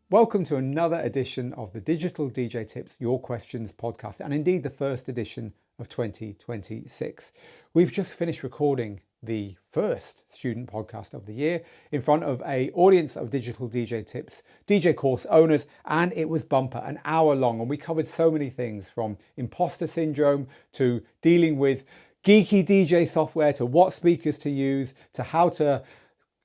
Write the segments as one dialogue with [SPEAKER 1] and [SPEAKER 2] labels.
[SPEAKER 1] Welcome to another edition of the Digital DJ Tips Your Questions podcast, and indeed the first edition of 2026. We've just finished recording the first student podcast of the year in front of an audience of Digital DJ Tips, DJ course owners, and it was bumper, an hour long, and we covered so many things from imposter syndrome to dealing with geeky DJ software to what speakers to use to how to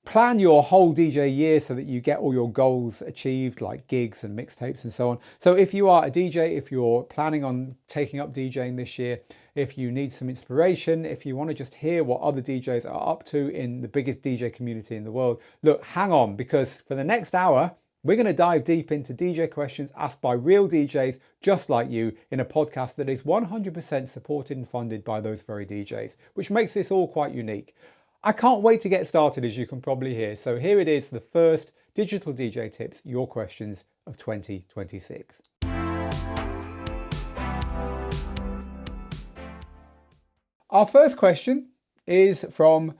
[SPEAKER 1] plan your whole DJ year so that you get all your goals achieved, like gigs and mixtapes and so on. So if you are a DJ, if you're planning on taking up DJing this year, if you need some inspiration, if you want to just hear what other DJs are up to in the biggest DJ community in the world, look, hang on, because for the next hour, we're going to dive deep into DJ questions asked by real DJs just like you in a podcast that is 100% supported and funded by those very DJs, which makes this all quite unique. I can't wait to get started, as you can probably hear. So here it is, the first Digital DJ Tips, Your Questions of 2026. Our first question is from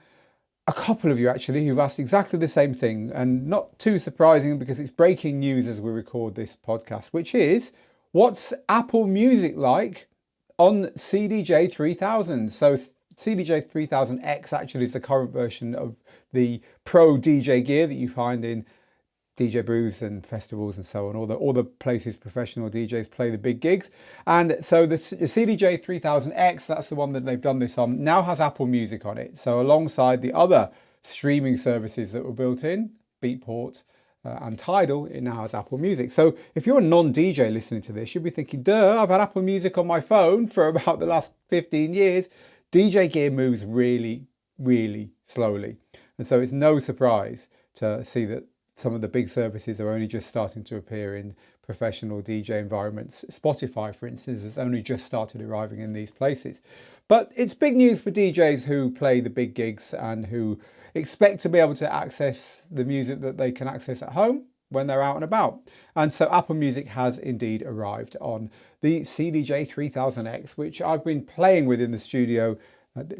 [SPEAKER 1] a couple of you actually who've asked exactly the same thing, and not too surprising because it's breaking news as we record this podcast, which is, what's Apple Music like on CDJ 3000? So CDJ 3000X actually is the current version of the pro DJ gear that you find in DJ booths and festivals and so on, all the places professional DJs play the big gigs. And so the CDJ 3000X, that's the one that they've done this on, now has Apple Music on it. So alongside the other streaming services that were built in, Beatport and Tidal, it now has Apple Music. So if you're a non-DJ listening to this, you'll be thinking, duh, I've had Apple Music on my phone for about the last 15 years. DJ gear moves really, really slowly. And so it's no surprise to see that some of the big services are only just starting to appear in professional DJ environments. Spotify, for instance, has only just started arriving in these places. But it's big news for DJs who play the big gigs and who expect to be able to access the music that they can access at home when they're out and about. And so Apple Music has indeed arrived on the CDJ 3000X, which I've been playing with in the studio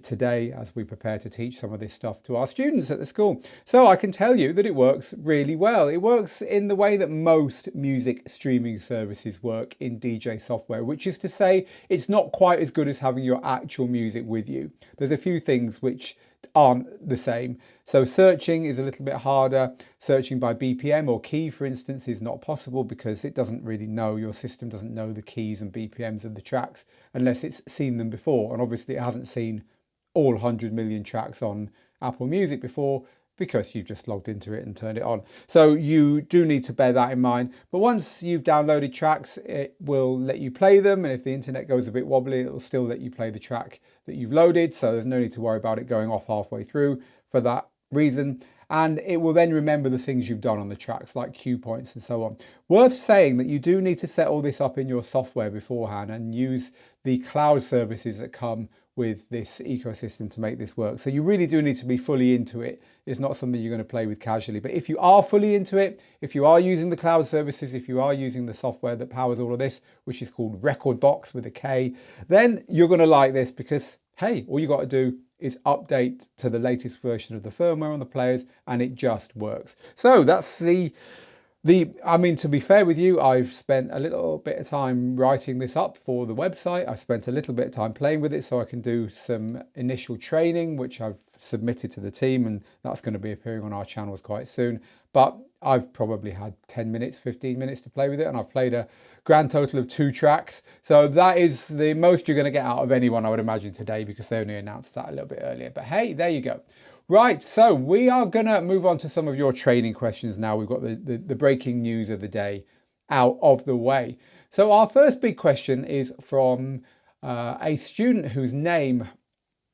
[SPEAKER 1] today as we prepare to teach some of this stuff to our students at the school. So I can tell you that it works really well. It works in the way that most music streaming services work in DJ software, which is to say it's not quite as good as having your actual music with you. There's a few things which aren't the same. So searching is a little bit harder. Searching by BPM or key, for instance, is not possible because it doesn't really know, your system doesn't know the keys and BPMs of the tracks unless it's seen them before. And obviously it hasn't seen all 100 million tracks on Apple Music before because you've just logged into it and turned it on. So you do need to bear that in mind. But once you've downloaded tracks, it will let you play them. And if the internet goes a bit wobbly, it will still let you play the track that you've loaded. So there's no need to worry about it going off halfway through for that reason. And it will then remember the things you've done on the tracks, like cue points and so on. Worth saying that you do need to set all this up in your software beforehand and use the cloud services that come with this ecosystem to make this work. So you really do need to be fully into it. It's not something you're going to play with casually. But if you are fully into it, if you are using the cloud services, if you are using the software that powers all of this, which is called Rekordbox with a K, then you're going to like this because, hey, all you got to do is update to the latest version of the firmware on the players and it just works. So that's to be fair with you, I've spent a little bit of time writing this up for the website. I've spent a little bit of time playing with it so I can do some initial training, which I've submitted to the team, and that's going to be appearing on our channels quite soon. But I've probably had 10 minutes, 15 minutes to play with it, and I've played a grand total of 2 tracks. So that is the most you're going to get out of anyone, I would imagine, today, because they only announced that a little bit earlier. But hey, there you go. Right, so we are going to move on to some of your training questions now. We've got the breaking news of the day out of the way. So our first big question is from a student whose name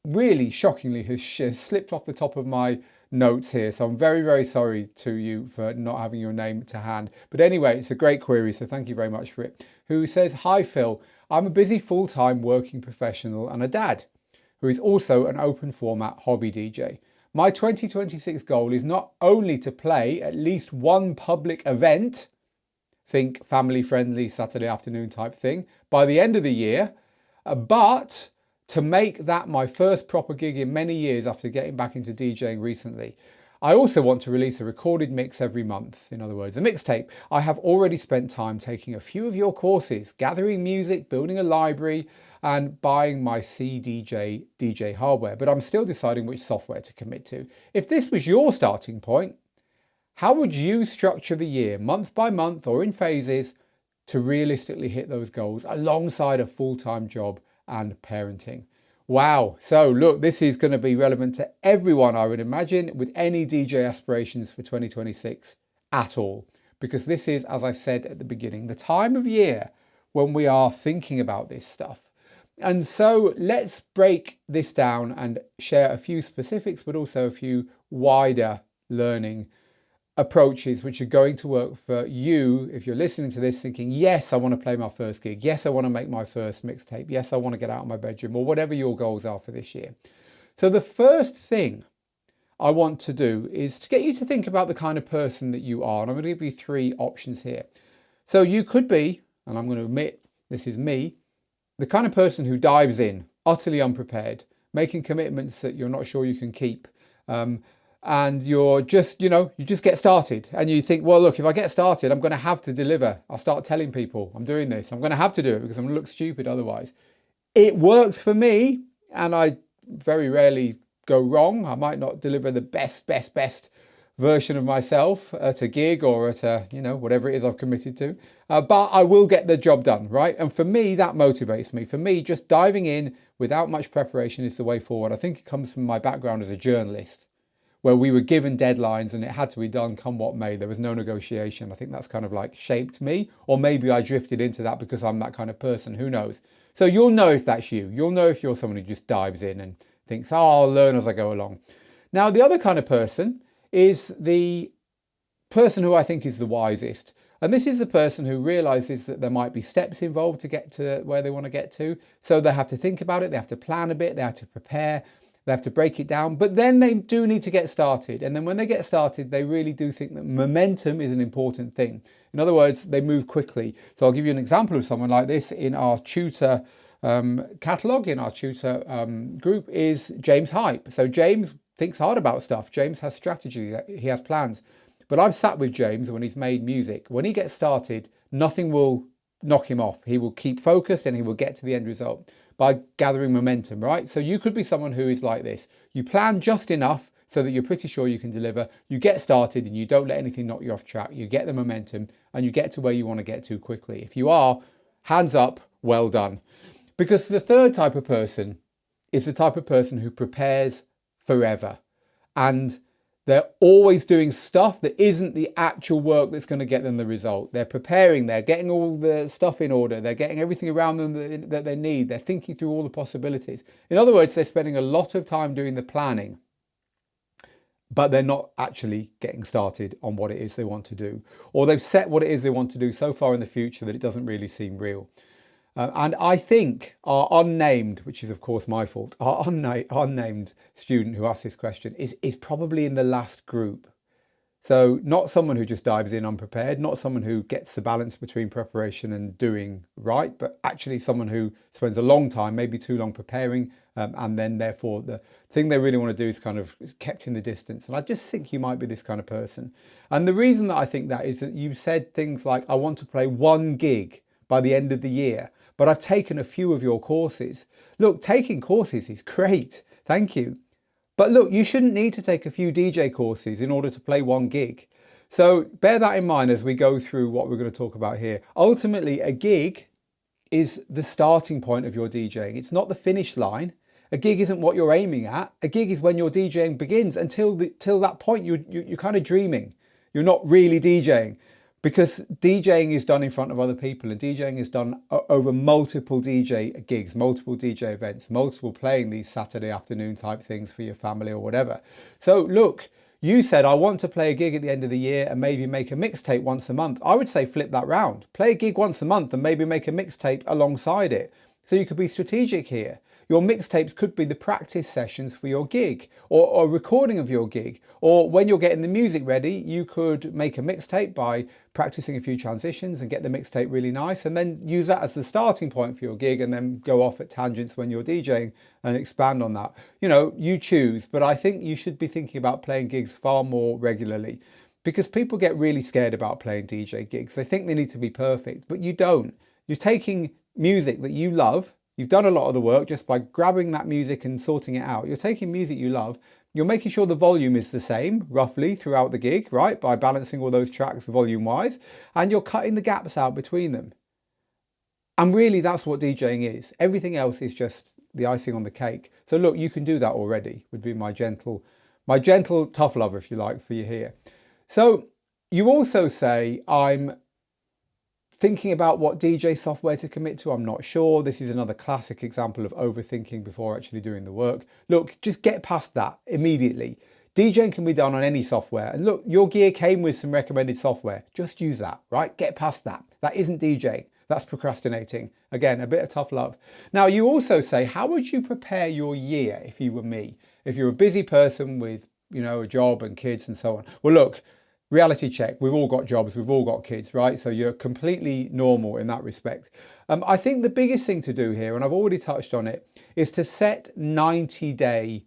[SPEAKER 1] really shockingly has slipped off the top of my notes here. So I'm very, very sorry to you for not having your name to hand. But anyway, it's a great query, so thank you very much for it. Who says, "Hi Phil, I'm a busy full-time working professional and a dad who is also an open format hobby DJ. My 2026 goal is not only to play at least one public event, think family friendly Saturday afternoon type thing, by the end of the year, but to make that my first proper gig in many years after getting back into DJing recently. I also want to release a recorded mix every month, in other words, a mixtape. I have already spent time taking a few of your courses, gathering music, building a library, and buying my DJ hardware, but I'm still deciding which software to commit to. If this was your starting point, how would you structure the year, month by month or in phases, to realistically hit those goals alongside a full-time job and parenting? Wow. So look, this is going to be relevant to everyone, I would imagine, with any DJ aspirations for 2026 at all. Because this is, as I said at the beginning, the time of year when we are thinking about this stuff. And so let's break this down and share a few specifics, but also a few wider learning approaches which are going to work for you if you're listening to this thinking, yes, I want to play my first gig. Yes, I want to make my first mixtape. Yes, I want to get out of my bedroom, or whatever your goals are for this year. So the first thing I want to do is to get you to think about the kind of person that you are. And I'm going to give you 3 options here. So you could be, and I'm going to admit this is me, the kind of person who dives in, utterly unprepared, making commitments that you're not sure you can keep. And you're just, you just get started and you think, well, look, if I get started, I'm going to have to deliver. I'll start telling people I'm doing this. I'm going to have to do it because I'm going to look stupid otherwise. It works for me, and I very rarely go wrong. I might not deliver the best version of myself at a gig or at a, whatever it is I've committed to. But I will get the job done, right? And for me, that motivates me. For me, just diving in without much preparation is the way forward. I think it comes from my background as a journalist, where we were given deadlines and it had to be done come what may. There was no negotiation. I think that's kind of like shaped me, or maybe I drifted into that because I'm that kind of person, who knows? So you'll know if that's you. You'll know if you're someone who just dives in and thinks, oh, I'll learn as I go along. Now, the other kind of person is the person who I think is the wisest. And this is the person who realizes that there might be steps involved to get to where they want to get to. So they have to think about it, they have to plan a bit, they have to prepare, they have to break it down, but then they do need to get started. And then when they get started, they really do think that momentum is an important thing. In other words, they move quickly. So I'll give you an example of someone like this in our tutor catalogue, in our tutor group, is James Hype. So James thinks hard about stuff. James has strategy, he has plans. But I've sat with James when he's made music. When he gets started, nothing will knock him off. He will keep focused and he will get to the end result by gathering momentum, right? So you could be someone who is like this. You plan just enough so that you're pretty sure you can deliver. You get started and you don't let anything knock you off track. You get the momentum and you get to where you want to get to quickly. If you are, hands up, well done. Because the third type of person is the type of person who prepares forever. And they're always doing stuff that isn't the actual work that's going to get them the result. They're preparing, they're getting all the stuff in order, they're getting everything around them that they need, they're thinking through all the possibilities. In other words, they're spending a lot of time doing the planning, but they're not actually getting started on what it is they want to do. Or they've set what it is they want to do so far in the future that it doesn't really seem real. And I think our unnamed, which is of course my fault, our unnamed student who asked this question is probably in the last group. So not someone who just dives in unprepared, not someone who gets the balance between preparation and doing right, but actually someone who spends a long time, maybe too long preparing, and then therefore the thing they really want to do is kind of kept in the distance. And I just think you might be this kind of person. And the reason that I think that is that you said things like, I want to play 1 gig by the end of the year, but I've taken a few of your courses. Look, taking courses is great, thank you. But look, you shouldn't need to take a few DJ courses in order to play 1 gig. So bear that in mind as we go through what we're going to talk about here. Ultimately, a gig is the starting point of your DJing. It's not the finish line. A gig isn't what you're aiming at. A gig is when your DJing begins. Until that point, you're kind of dreaming. You're not really DJing. Because DJing is done in front of other people, and DJing is done over multiple DJ gigs, multiple DJ events, multiple playing these Saturday afternoon type things for your family or whatever. So look, you said, I want to play a gig at the end of the year and maybe make a mixtape once a month. I would say flip that round. Play a gig once a month and maybe make a mixtape alongside it. So you could be strategic here. your mixtapes could be the practice sessions for your gig, or a recording of your gig. Or when you're getting the music ready, you could make a mixtape by practicing a few transitions and get the mixtape really nice, and then use that as the starting point for your gig, and then go off at tangents when you're DJing and expand on that. You know, you choose, but I think you should be thinking about playing gigs far more regularly, because people get really scared about playing DJ gigs. They think they need to be perfect, but you don't. You're taking music that you love. You've done a lot of the work just by grabbing that music and sorting it out. You're taking music you love. You're making sure the volume is the same roughly throughout the gig, right? By balancing all those tracks volume wise, and you're cutting the gaps out between them. And really that's what DJing is. Everything else is just the icing on the cake. So look, you can do that already, would be my gentle tough love, if you like, for you here. So you also say, I'm thinking about what DJ software to commit to. I'm not sure. This is another classic example of overthinking before actually doing the work. Look, just get past that immediately. DJing can be done on any software. And look, your gear came with some recommended software. Just use that, right? Get past that. That isn't DJing. That's procrastinating. Again, a bit of tough love. Now, you also say, how would you prepare your year if you were me? If you're a busy person with, you know, a job and kids and so on. Well, look, reality check. We've all got jobs. We've all got kids, right? So you're completely normal in that respect. I think the biggest thing to do here, and I've already touched on it, is to set 90-day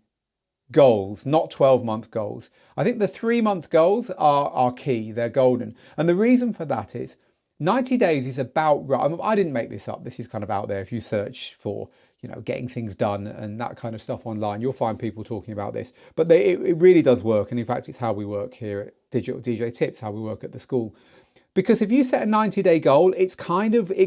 [SPEAKER 1] goals, not 12-month goals. I think the 3-month goals are key. They're golden. And the reason for that is 90 days is about right. I didn't make this up. This is kind of out there. If you search for, you know, getting things done and that kind of stuff online, you'll find people talking about this. But it really does work. And in fact, it's how we work here at Digital DJ Tips, how we work at the school. Because if you set a 90-day goal, it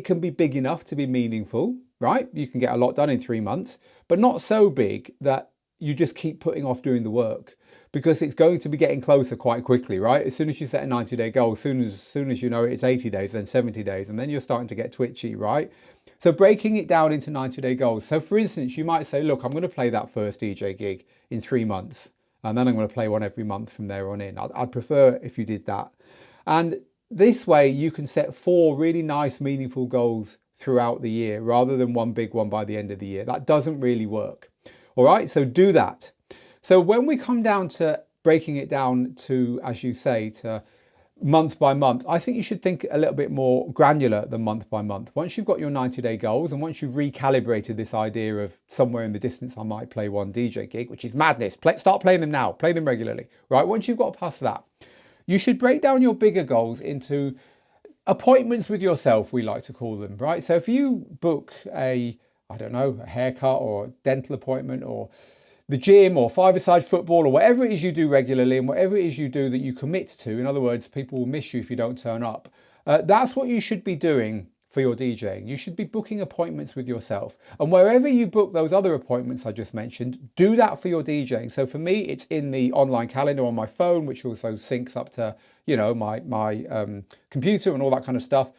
[SPEAKER 1] can be big enough to be meaningful, right? You can get a lot done in 3 months, but not so big that you just keep putting off doing the work, because it's going to be getting closer quite quickly, right? As soon as you set a 90-day goal, as soon as you know it's 80 days, then 70 days, and then you're starting to get twitchy, right? So breaking it down into 90-day goals. So for instance, you might say, look, I'm going to play that first DJ gig in 3 months, and then I'm going to play one every month from there on in. I'd prefer if you did that. And this way you can set 4 really nice, meaningful goals throughout the year, rather than one big one by the end of the year. That doesn't really work. All right, so do that. So when we come down to breaking it down to, as you say, to month by month, I think you should think a little bit more granular than month by month. Once you've got your 90-day goals, and once you've recalibrated this idea of somewhere in the distance, I might play one DJ gig, which is madness. Start playing them now, play them regularly, right? Once you've got past that, you should break down your bigger goals into appointments with yourself, we like to call them, right? So if you book a haircut or a dental appointment, or the gym, or five-a-side football, or whatever it is you do regularly, and whatever it is you do that you commit to, in other words, people will miss you if you don't turn up. That's what you should be doing for your DJing. You should be booking appointments with yourself. And wherever you book those other appointments I just mentioned, do that for your DJing. So for me, it's in the online calendar on my phone, which also syncs up to, you know, my computer and all that kind of stuff.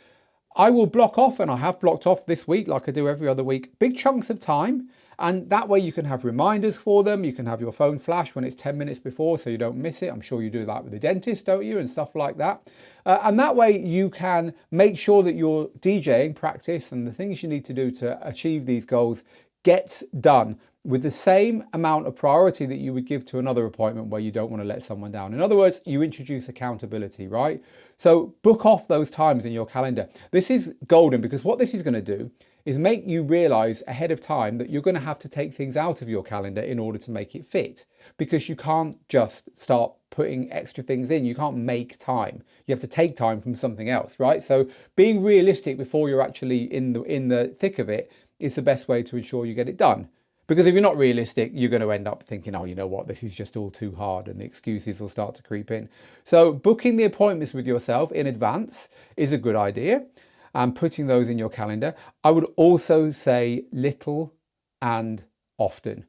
[SPEAKER 1] I will block off, and I have blocked off this week, like I do every other week, big chunks of time. And that way you can have reminders for them. You can have your phone flash when it's 10 minutes before, so you don't miss it. I'm sure you do that with the dentist, don't you? And stuff like that. And that way you can make sure that your DJing practice and the things you need to do to achieve these goals gets done with the same amount of priority that you would give to another appointment where you don't want to let someone down. In other words, you introduce accountability, right? So book off those times in your calendar. This is golden, because what this is going to do is make you realize ahead of time that you're going to have to take things out of your calendar in order to make it fit, because you can't just start putting extra things in. You can't make time. You have to take time from something else, right? So being realistic before you're actually in the thick of it is the best way to ensure you get it done. Because if you're not realistic, you're going to end up thinking, oh, you know what, this is just all too hard, and the excuses will start to creep in. So booking the appointments with yourself in advance is a good idea, and putting those in your calendar. I would also say little and often.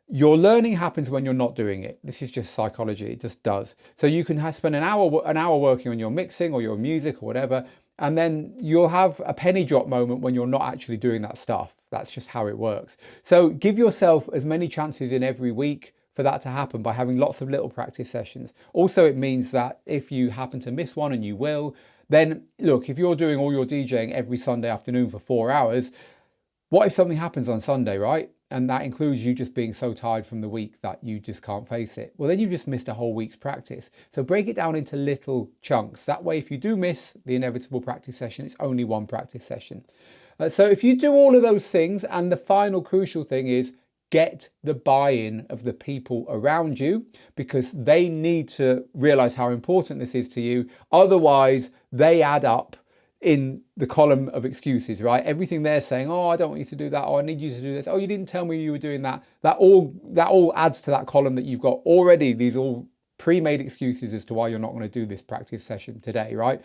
[SPEAKER 1] Your learning happens when you're not doing it. This is just psychology. It just does. So you can spend an hour working on your mixing or your music or whatever, and then you'll have a penny drop moment when you're not actually doing that stuff. That's just how it works. So give yourself as many chances in every week for that to happen by having lots of little practice sessions. Also, it means that if you happen to miss one, and you will, then look, if you're doing all your DJing every Sunday afternoon for 4 hours, what if something happens on Sunday, right? and that includes you just being so tired from the week that you just can't face it, well, then you've just missed a whole week's practice. So break it down into little chunks. That way, if you do miss the inevitable practice session, it's only one practice session. So if you do all of those things, and the final crucial thing is get the buy-in of the people around you, because they need to realize how important this is to you. Otherwise, they add up in the column of excuses, right? Everything they're saying, oh, I don't want you to do that. Oh, I need you to do this. Oh, you didn't tell me you were doing that. That all adds to that column that you've got already. These all pre-made excuses as to why you're not going to do this practice session today, right?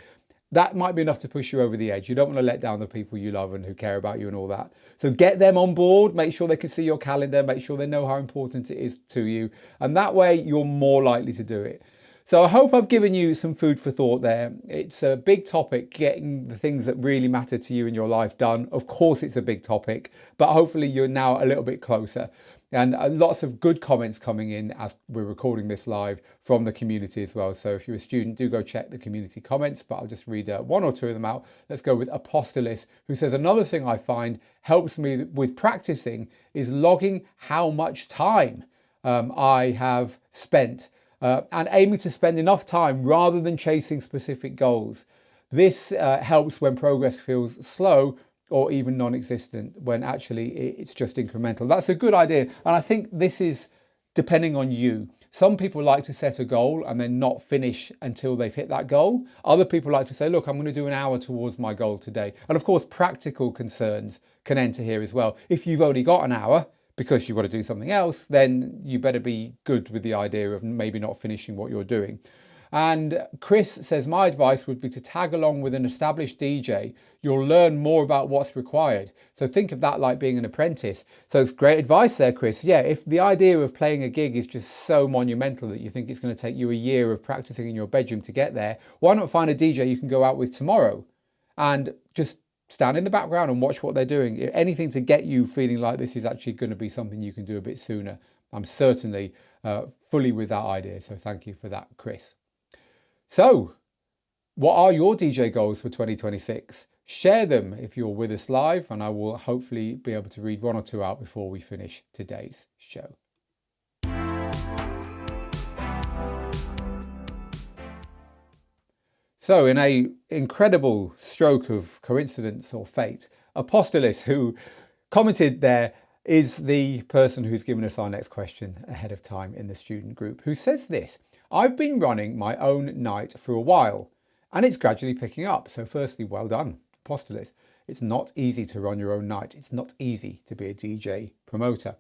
[SPEAKER 1] That might be enough to push you over the edge. You don't want to let down the people you love and who care about you and all that. So get them on board, make sure they can see your calendar, make sure they know how important it is to you. And that way you're more likely to do it. So I hope I've given you some food for thought there. It's a big topic, getting the things that really matter to you in your life done. Of course, it's a big topic, but hopefully you're now a little bit closer. And lots of good comments coming in as we're recording this live from the community as well. So if you're a student, do go check the community comments, but I'll just read one or two of them out. Let's go with Apostolis, who says, another thing I find helps me with practicing is logging how much time I have spent and aiming to spend enough time rather than chasing specific goals. This helps when progress feels slow or even non-existent, when actually it's just incremental. That's a good idea. And I think this is depending on you. Some people like to set a goal and then not finish until they've hit that goal. Other people like to say, look, I'm going to do an hour towards my goal today. And of course, practical concerns can enter here as well. If you've only got an hour because you've got to do something else, then you better be good with the idea of maybe not finishing what you're doing. And Chris says, my advice would be to tag along with an established DJ. You'll learn more about what's required. So think of that like being an apprentice. So it's great advice there, Chris. Yeah, if the idea of playing a gig is just so monumental that you think it's going to take you a year of practicing in your bedroom to get there, why not find a DJ you can go out with tomorrow and just stand in the background and watch what they're doing? Anything to get you feeling like this is actually going to be something you can do a bit sooner. I'm certainly fully with that idea. So thank you for that, Chris. So, what are your DJ goals for 2026? Share them if you're with us live, and I will hopefully be able to read one or two out before we finish today's show. So, in an incredible stroke of coincidence or fate, Apostolis, who commented there, is the person who's given us our next question ahead of time in the student group, who says this: I've been running my own night for a while and it's gradually picking up. So firstly, well done, Apostolis. It's not easy to run your own night. It's not easy to be a DJ promoter.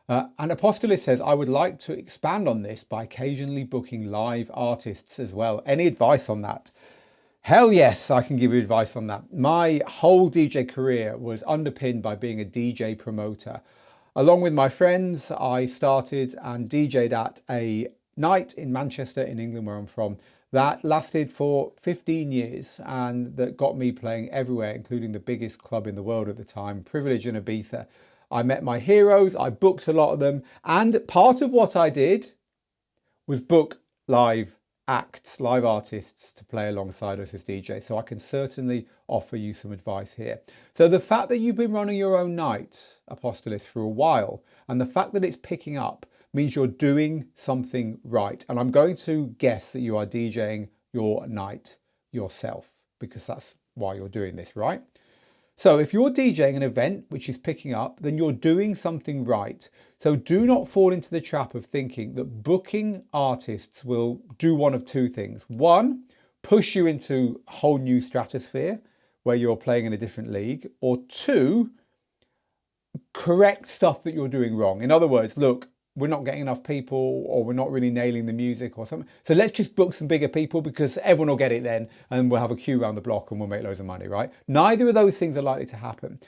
[SPEAKER 1] And Apostolis says, I would like to expand on this by occasionally booking live artists as well. Any advice on that? Hell yes, I can give you advice on that. My whole DJ career was underpinned by being a DJ promoter. Along with my friends, I started and DJ'd at a night in Manchester in England, where I'm from, that lasted for 15 years and that got me playing everywhere, including the biggest club in the world at the time, Privilege in Ibiza. I met my heroes, I booked a lot of them, and part of what I did was book live acts, live artists to play alongside us as DJs. So I can certainly offer you some advice here. So the fact that you've been running your own night, Apostolis, for a while, and the fact that it's picking up means you're doing something right. And I'm going to guess that you are DJing your night yourself, because that's why you're doing this, right? So if you're DJing an event which is picking up, then you're doing something right. So do not fall into the trap of thinking that booking artists will do one of two things. One, push you into a whole new stratosphere where you're playing in a different league. Or two, correct stuff that you're doing wrong. In other words, look, we're not getting enough people, or we're not really nailing the music or something. So let's just book some bigger people because everyone will get it then, and we'll have a queue around the block and we'll make loads of money, right? Neither of those things are likely to happen.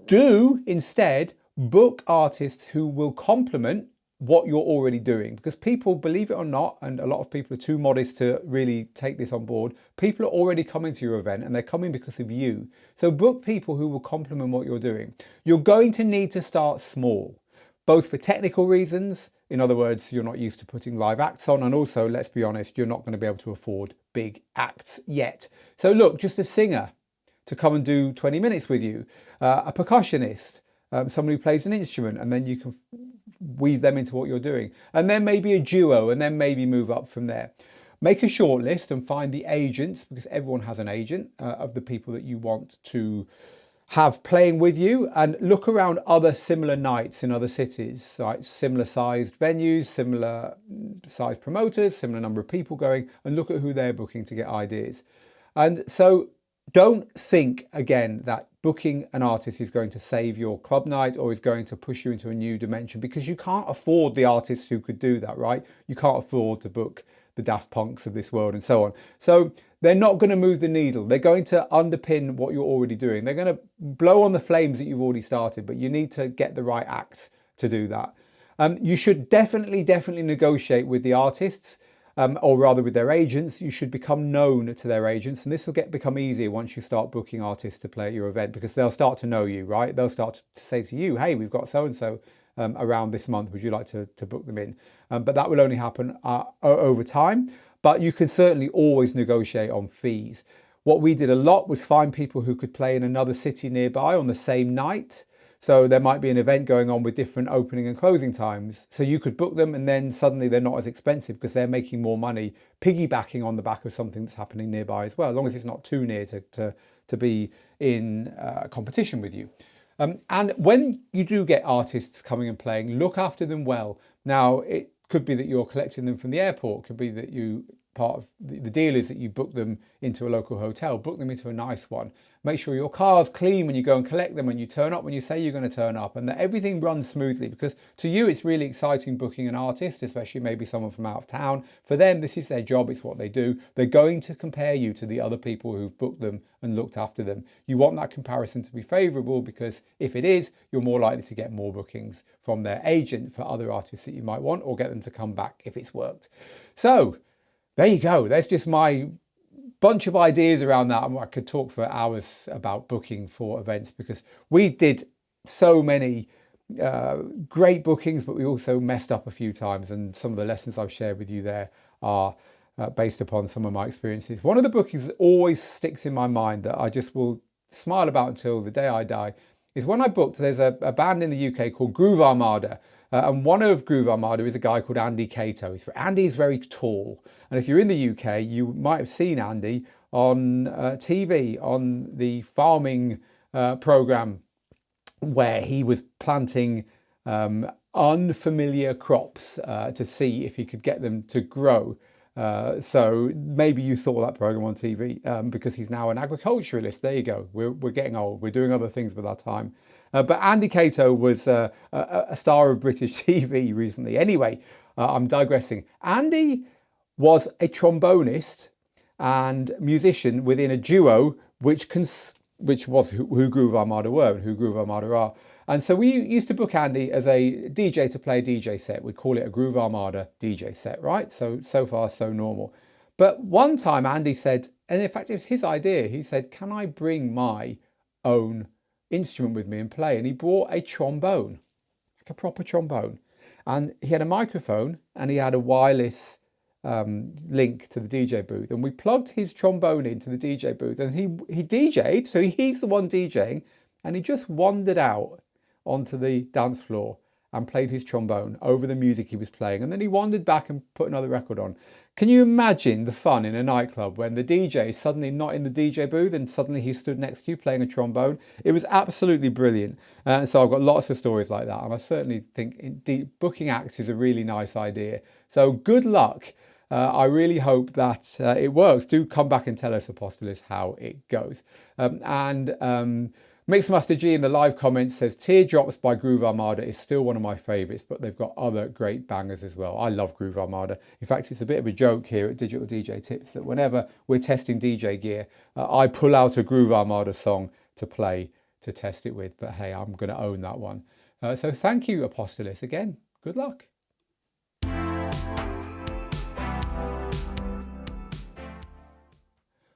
[SPEAKER 1] Do instead book artists who will complement what you're already doing, because people, believe it or not, and a lot of people are too modest to really take this on board, people are already coming to your event and they're coming because of you. So book people who will complement what you're doing. You're going to need to start small, both for technical reasons. In other words, you're not used to putting live acts on, and also, let's be honest, you're not going to be able to afford big acts yet. So look, just a singer to come and do 20 minutes with you, a percussionist, someone who plays an instrument, and then you can weave them into what you're doing. And then maybe a duo, and then maybe move up from there. Make a short list and find the agents, because everyone has an agent, of the people that you want to have playing with you, and look around other similar nights in other cities, right? Similar sized venues, similar sized promoters, similar number of people going, and look at who they're booking to get ideas. And so don't think again that booking an artist is going to save your club night or is going to push you into a new dimension, because you can't afford the artists who could do that, right? You can't afford to book the Daft Punks of this world and so on. So they're not going to move the needle. They're going to underpin what you're already doing. They're going to blow on the flames that you've already started, but you need to get the right acts to do that. You should definitely negotiate with the artists, or rather with their agents. You should become known to their agents, and this will become easier once you start booking artists to play at your event, because they'll start to know you, right? They'll start to say to you, hey, we've got so-and-so around this month, would you like to book them in? But that will only happen over time, but you can certainly always negotiate on fees. What we did a lot was find people who could play in another city nearby on the same night. So there might be an event going on with different opening and closing times. So you could book them, and then suddenly they're not as expensive because they're making more money piggybacking on the back of something that's happening nearby as well, as long as it's not too near to be in competition with you. And when you do get artists coming and playing, look after them well. Now, it could be that you're collecting them from the airport. It could be that part of the deal is that you book them into a local hotel, book them into a nice one. Make sure your car's clean when you go and collect them, when you turn up when you say you're going to turn up, and that everything runs smoothly, because to you it's really exciting booking an artist, especially maybe someone from out of town. For them, this is their job, it's what they do. They're going to compare you to the other people who've booked them and looked after them. You want that comparison to be favourable, because if it is, you're more likely to get more bookings from their agent for other artists that you might want, or get them to come back if it's worked. So there you go. There's just my bunch of ideas around that. I could talk for hours about booking for events, because we did so many great bookings, but we also messed up a few times. And some of the lessons I've shared with you there are based upon some of my experiences. One of the bookings that always sticks in my mind that I just will smile about until the day I die is when I booked, there's a band in the UK called Groove Armada. And one of Groove Armada is a guy called Andy Cato. Andy is very tall. And if you're in the UK, you might have seen Andy on TV, on the farming programme, where he was planting unfamiliar crops to see if he could get them to grow. So maybe you saw that program on TV, because he's now an agriculturalist. There you go. We're getting old. We're doing other things with our time. But Andy Cato was a star of British TV recently. Anyway, I'm digressing. Andy was a trombonist and musician within a duo, which was who Groove Armada were and who Groove Armada are. And so we used to book Andy as a DJ to play a DJ set. We'd call it a Groove Armada DJ set, right? So far, so normal. But one time Andy said, and in fact, it was his idea. He said, can I bring my own instrument with me and play? And he brought a trombone, like a proper trombone. And he had a microphone and he had a wireless link to the DJ booth. And we plugged his trombone into the DJ booth, and he DJ'd. So he's the one DJing, and he just wandered out onto the dance floor and played his trombone over the music he was playing. And then he wandered back and put another record on. Can you imagine the fun in a nightclub when the DJ is suddenly not in the DJ booth and suddenly he stood next to you playing a trombone? It was absolutely brilliant. So I've got lots of stories like that. And I certainly think booking acts is a really nice idea. So good luck. I really hope that it works. Do come back and tell us, Apostolis, how it goes. Mixmaster G in the live comments says Teardrops by Groove Armada is still one of my favourites, but they've got other great bangers as well. I love Groove Armada. In fact, it's a bit of a joke here at Digital DJ Tips that whenever we're testing DJ gear, I pull out a Groove Armada song to play to test it with. But hey, I'm going to own that one. So thank you, Apostolis, again. Good luck.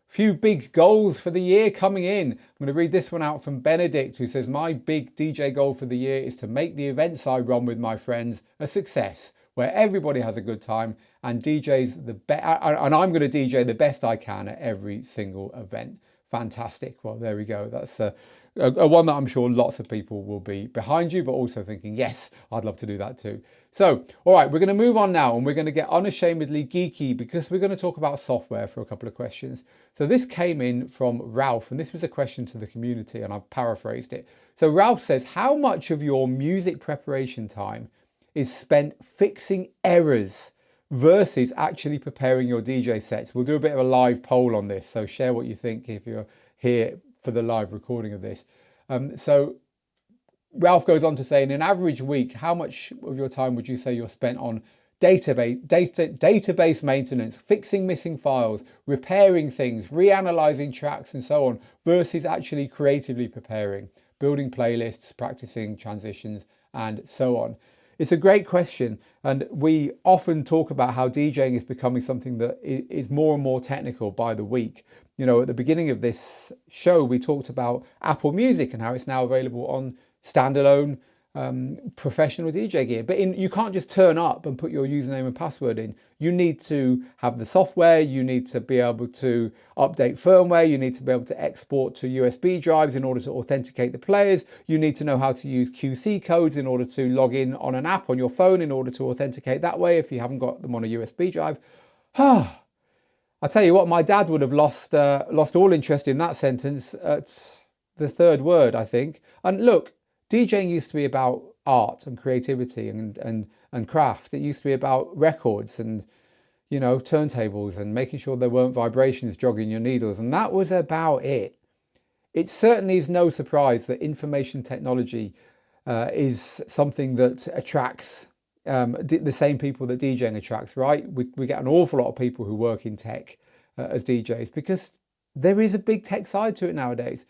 [SPEAKER 1] Few big goals for the year coming in. I'm going to read this one out from Benedict, who says, my big DJ goal for the year is to make the events I run with my friends a success, where everybody has a good time and DJs and I'm going to DJ the best I can at every single event. Fantastic. Well, there we go. That's a one that I'm sure lots of people will be behind you, but also thinking, yes, I'd love to do that too. So, all right, we're going to move on now and we're going to get unashamedly geeky because we're going to talk about software for a couple of questions. So this came in from Ralph, and this was a question to the community, and I've paraphrased it. So Ralph says, how much of your music preparation time is spent fixing errors versus actually preparing your DJ sets? We'll do a bit of a live poll on this, so share what you think if you're here for the live recording of this. So Ralph goes on to say, in an average week, how much of your time would you say you're spent on database maintenance, fixing missing files, repairing things, reanalyzing tracks and so on, versus actually creatively preparing, building playlists, practicing transitions and so on? It's a great question, and we often talk about how DJing is becoming something that is more and more technical by the week. You know, at the beginning of this show, we talked about Apple Music and how it's now available on standalone professional DJ gear. But you can't just turn up and put your username and password in. You need to have the software, you need to be able to update firmware, you need to be able to export to USB drives in order to authenticate the players, you need to know how to use QC codes in order to log in on an app on your phone in order to authenticate that way if you haven't got them on a USB drive. I tell you what, my dad would have lost all interest in that sentence at the third word, I think. And look, DJing used to be about art and creativity and craft. It used to be about records and, you know, turntables and making sure there weren't vibrations jogging your needles. And that was about it. It certainly is no surprise that information technology is something that attracts the same people that DJing attracts, right? We get an awful lot of people who work in tech as DJs because there is a big tech side to it nowadays.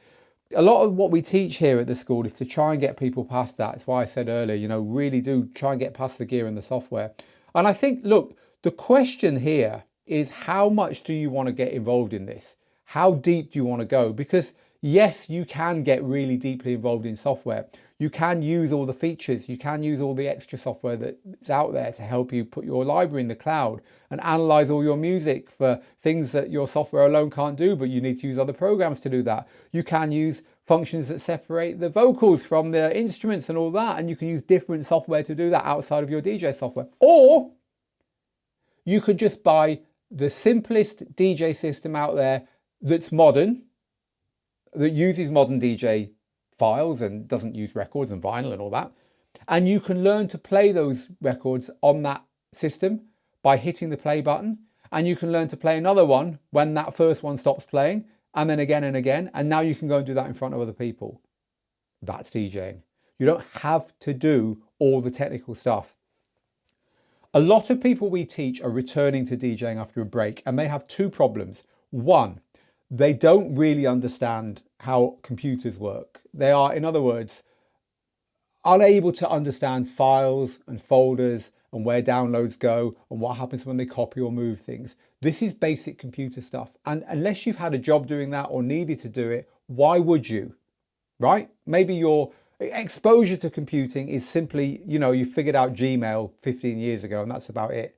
[SPEAKER 1] A lot of what we teach here at the school is to try and get people past that. That's why I said earlier, you know, really do try and get past the gear and the software. And I think, look, the question here is how much do you want to get involved in this? How deep do you want to go? Because yes, you can get really deeply involved in software. You can use all the features. You can use all the extra software that's out there to help you put your library in the cloud and analyze all your music for things that your software alone can't do, but you need to use other programs to do that. You can use functions that separate the vocals from the instruments and all that, and you can use different software to do that outside of your DJ software. Or you could just buy the simplest DJ system out there that's modern, that uses modern DJ files and doesn't use records and vinyl and all that. And you can learn to play those records on that system by hitting the play button. And you can learn to play another one when that first one stops playing, and then again and again. And now you can go and do that in front of other people. That's DJing. You don't have to do all the technical stuff. A lot of people we teach are returning to DJing after a break, and they have two problems. One, they don't really understand how computers work. They are, in other words, unable to understand files and folders and where downloads go and what happens when they copy or move things. This is basic computer stuff. And unless you've had a job doing that or needed to do it, why would you? Right? Maybe your exposure to computing is simply, you know, you figured out Gmail 15 years ago and that's about it.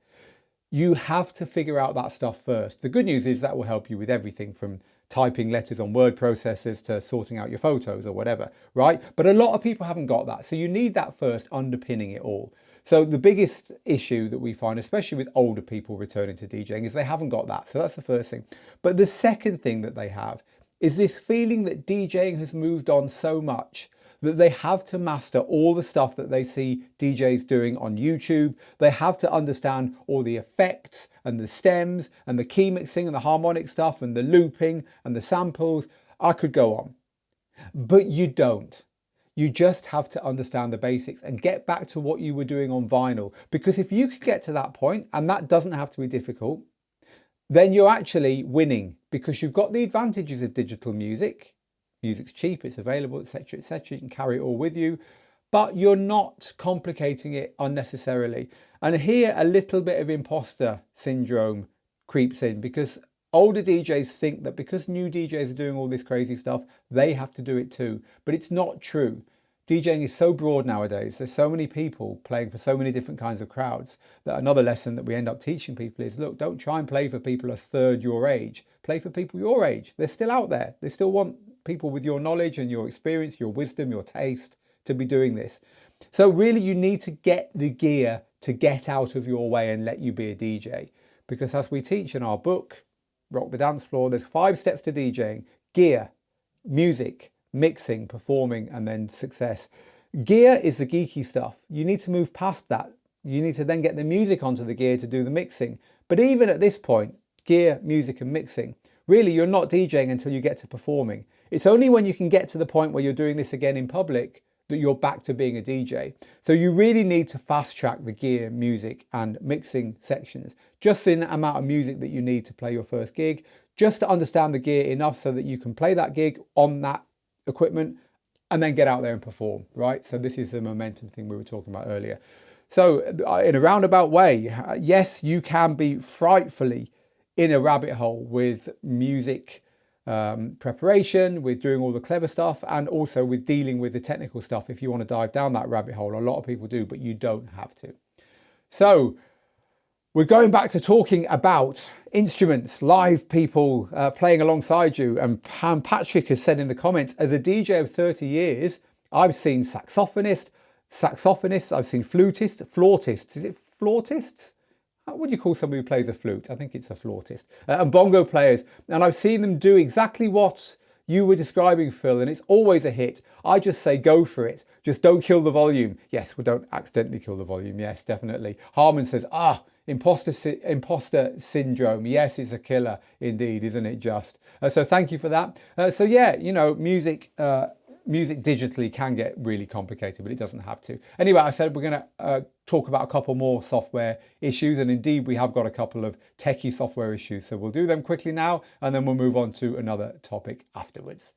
[SPEAKER 1] You have to figure out that stuff first. The good news is that will help you with everything from typing letters on word processors to sorting out your photos or whatever, right? But a lot of people haven't got that. So you need that first underpinning it all. So the biggest issue that we find, especially with older people returning to DJing, is they haven't got that. So that's the first thing. But the second thing that they have is this feeling that DJing has moved on so much that they have to master all the stuff that they see DJs doing on YouTube. They have to understand all the effects and the stems and the key mixing and the harmonic stuff and the looping and the samples. I could go on, but you don't. You just have to understand the basics and get back to what you were doing on vinyl. Because if you could get to that point, and that doesn't have to be difficult, then you're actually winning because you've got the advantages of digital music. Music's cheap, it's available, etc., etc. You can carry it all with you, but you're not complicating it unnecessarily. And here a little bit of imposter syndrome creeps in because older DJs think that because new DJs are doing all this crazy stuff, they have to do it too. But it's not true. DJing is so broad nowadays. There's so many people playing for so many different kinds of crowds that another lesson that we end up teaching people is, look, don't try and play for people a third your age. Play for people your age. They're still out there. They still want people with your knowledge and your experience, your wisdom, your taste to be doing this. So really you need to get the gear to get out of your way and let you be a DJ. Because as we teach in our book, Rock the Dance Floor, there's 5 steps to DJing: gear, music, mixing, performing, and then success. Gear is the geeky stuff. You need to move past that. You need to then get the music onto the gear to do the mixing. But even at this point, gear, music, and mixing, really you're not DJing until you get to performing. It's only when you can get to the point where you're doing this again in public that you're back to being a DJ. So you really need to fast track the gear, music, and mixing sections. Just the amount of music that you need to play your first gig, just to understand the gear enough so that you can play that gig on that equipment and then get out there and perform, right? So this is the momentum thing we were talking about earlier. So in a roundabout way, yes, you can be frightfully in a rabbit hole with music preparation, with doing all the clever stuff, and also with dealing with the technical stuff if you want to dive down that rabbit hole. A lot of people do, but you don't have to. So we're going back to talking about instruments, live people playing alongside you. And Patrick has said in the comments, as a DJ of 30 years, I've seen saxophonists, I've seen flautists. Is it flautists? What do you call somebody who plays a flute? I think it's a flautist. And bongo players. And I've seen them do exactly what you were describing, Phil, and it's always a hit. I just say go for it. Just don't kill the volume. Yes, we don't accidentally kill the volume. Yes, definitely. Harmon says, imposter syndrome. Yes, it's a killer indeed, isn't it just? So thank you for that. So yeah, you know, music digitally can get really complicated, but it doesn't have to. Anyway, I said we're going to talk about a couple more software issues, and indeed we have got a couple of techie software issues. So we'll do them quickly now, and then we'll move on to another topic afterwards.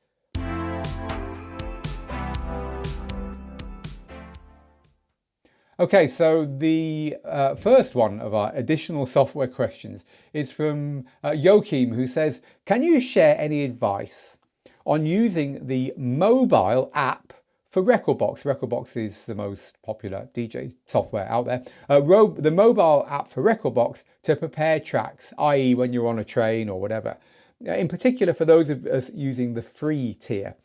[SPEAKER 1] Okay, so the first one of our additional software questions is from Joachim, who says, can you share any advice on using the mobile app for Rekordbox? Rekordbox is the most popular DJ software out there. The mobile app for Rekordbox to prepare tracks, i.e. when you're on a train or whatever. In particular for those of us using the free tier.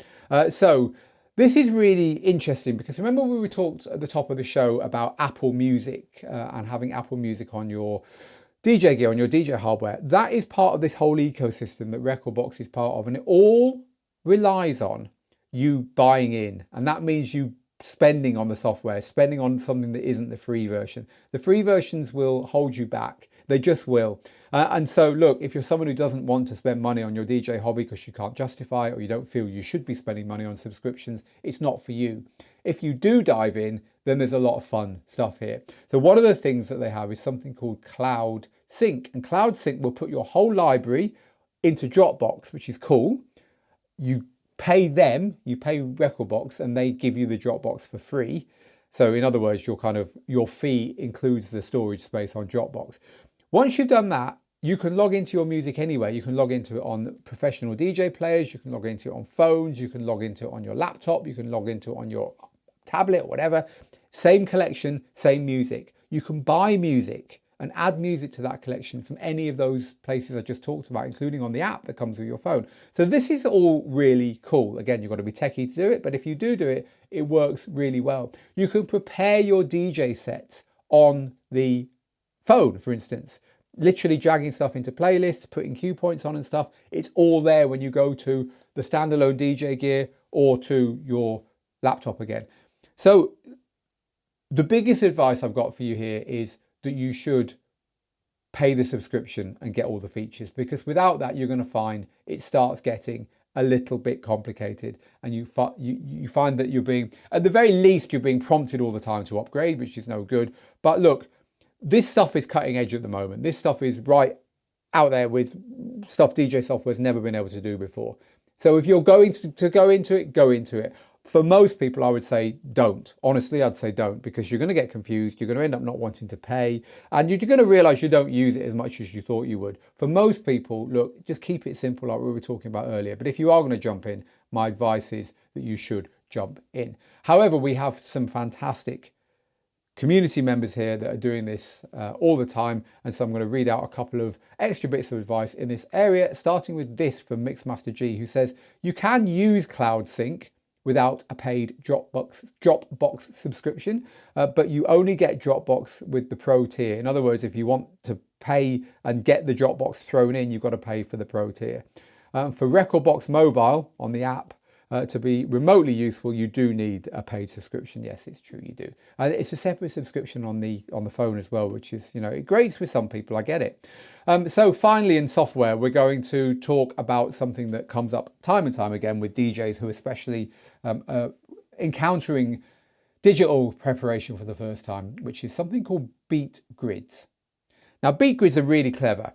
[SPEAKER 1] So this is really interesting because remember we talked at the top of the show about Apple Music and having Apple Music on your DJ gear, on your DJ hardware. That is part of this whole ecosystem that Rekordbox is part of, and it all relies on you buying in, and that means you spending on the software, spending on something that isn't the free version. The free versions will hold you back. They just will. And so look, if you're someone who doesn't want to spend money on your DJ hobby because you can't justify it or you don't feel you should be spending money on subscriptions, it's not for you. If you do dive in, then there's a lot of fun stuff here. So one of the things that they have is something called Cloud Sync, and Cloud Sync will put your whole library into Dropbox, which is cool. You pay them, you pay Rekordbox, and they give you the Dropbox for free. So in other words, your fee includes the storage space on Dropbox. Once you've done that, you can log into your music anywhere. You can log into it on professional DJ players, you can log into it on phones, you can log into it on your laptop, you can log into it on your tablet or whatever. Same collection, same music. You can buy music and add music to that collection from any of those places I just talked about, including on the app that comes with your phone. So this is all really cool. Again, you've got to be techie to do it, but if you do it, it works really well. You can prepare your DJ sets on the phone, for instance, literally dragging stuff into playlists, putting cue points on and stuff. It's all there when you go to the standalone DJ gear or to your laptop again. So the biggest advice I've got for you here is that you should pay the subscription and get all the features, because without that you're going to find it starts getting a little bit complicated, and you find that you're being, at the very least, you're being prompted all the time to upgrade, which is no good. But look, this stuff is cutting edge at the moment. This stuff is right out there with stuff DJ software's never been able to do before. So if you're going to go into it, go into it. For most people, I would say don't. Honestly, I'd say don't, because you're going to get confused. You're going to end up not wanting to pay, and you're going to realize you don't use it as much as you thought you would. For most people, look, just keep it simple like we were talking about earlier. But if you are going to jump in, my advice is that you should jump in. However, we have some fantastic community members here that are doing this all the time, and so I'm going to read out a couple of extra bits of advice in this area, starting with this from Mixmaster G, who says you can use Cloud Sync without a paid Dropbox subscription, but you only get Dropbox with the Pro tier. In other words, if you want to pay and get the Dropbox thrown in, you've got to pay for the Pro tier. For Recordbox Mobile on the app, to be remotely useful, you do need a paid subscription. Yes, it's true, you do. And it's a separate subscription on the phone as well, which is, it grates with some people, I get it. So finally, in software, we're going to talk about something that comes up time and time again with DJs who are especially encountering digital preparation for the first time, which is something called beat grids. Now, beat grids are really clever.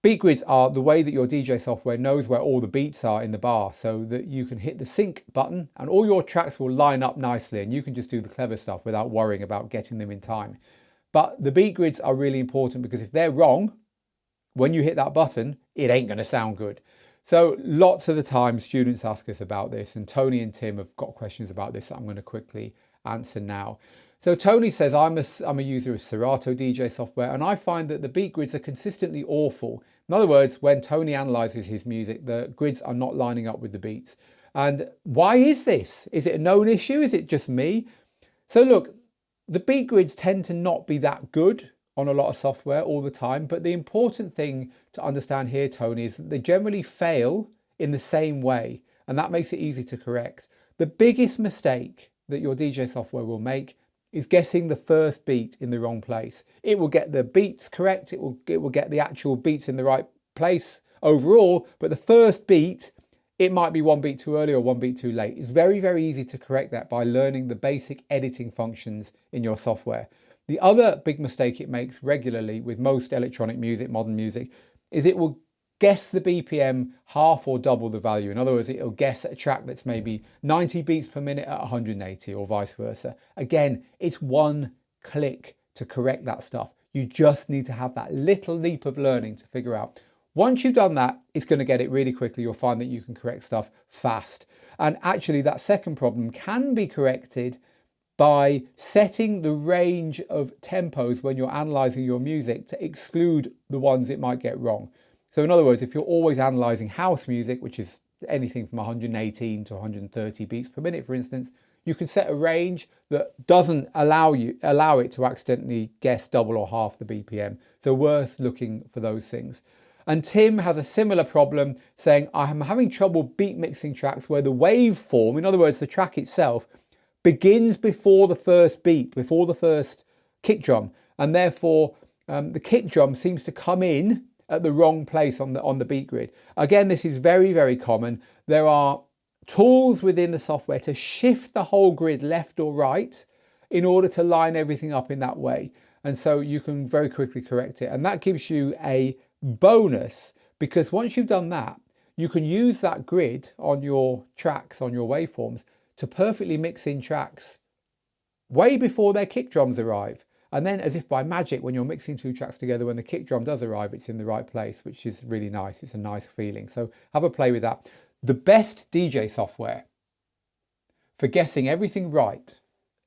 [SPEAKER 1] Beat grids are the way that your DJ software knows where all the beats are in the bar, so that you can hit the sync button and all your tracks will line up nicely, and you can just do the clever stuff without worrying about getting them in time. But the beat grids are really important because if they're wrong, when you hit that button, it ain't going to sound good. So lots of the time students ask us about this, and Tony and Tim have got questions about this that I'm going to quickly answer now. So Tony says, I'm a user of Serato DJ software, and I find that the beat grids are consistently awful. In other words, when Tony analyzes his music, the grids are not lining up with the beats. And why is this? Is it a known issue? Is it just me? So look, the beat grids tend to not be that good on a lot of software all the time, but the important thing to understand here, Tony, is that they generally fail in the same way, and that makes it easy to correct. The biggest mistake that your DJ software will make is guessing the first beat in the wrong place. It will get the beats correct, it will get the actual beats in the right place overall, but the first beat, it might be one beat too early or one beat too late. It's very, very easy to correct that by learning the basic editing functions in your software. The other big mistake it makes regularly with most electronic music, modern music, is it will guess the BPM half or double the value. In other words, it'll guess a track that's maybe 90 beats per minute at 180 or vice versa. Again, it's one click to correct that stuff. You just need to have that little leap of learning to figure out. Once you've done that, it's going to get it really quickly. You'll find that you can correct stuff fast. And actually, that second problem can be corrected by setting the range of tempos when you're analyzing your music to exclude the ones it might get wrong. So in other words, if you're always analyzing house music, which is anything from 118 to 130 beats per minute, for instance, you can set a range that doesn't allow it to accidentally guess double or half the BPM. So worth looking for those things. And Tim has a similar problem, saying, I'm having trouble beat mixing tracks where the waveform, in other words, the track itself, begins before the first beat, before the first kick drum. And therefore, the kick drum seems to come in at the wrong place on the beat grid. Again, this is very, very common. There are tools within the software to shift the whole grid left or right in order to line everything up in that way. And so you can very quickly correct it. And that gives you a bonus, because once you've done that, you can use that grid on your tracks, on your waveforms, to perfectly mix in tracks way before their kick drums arrive. And then, as if by magic, when you're mixing two tracks together, when the kick drum does arrive, it's in the right place, which is really nice. It's a nice feeling. So have a play with that. The best DJ software for guessing everything right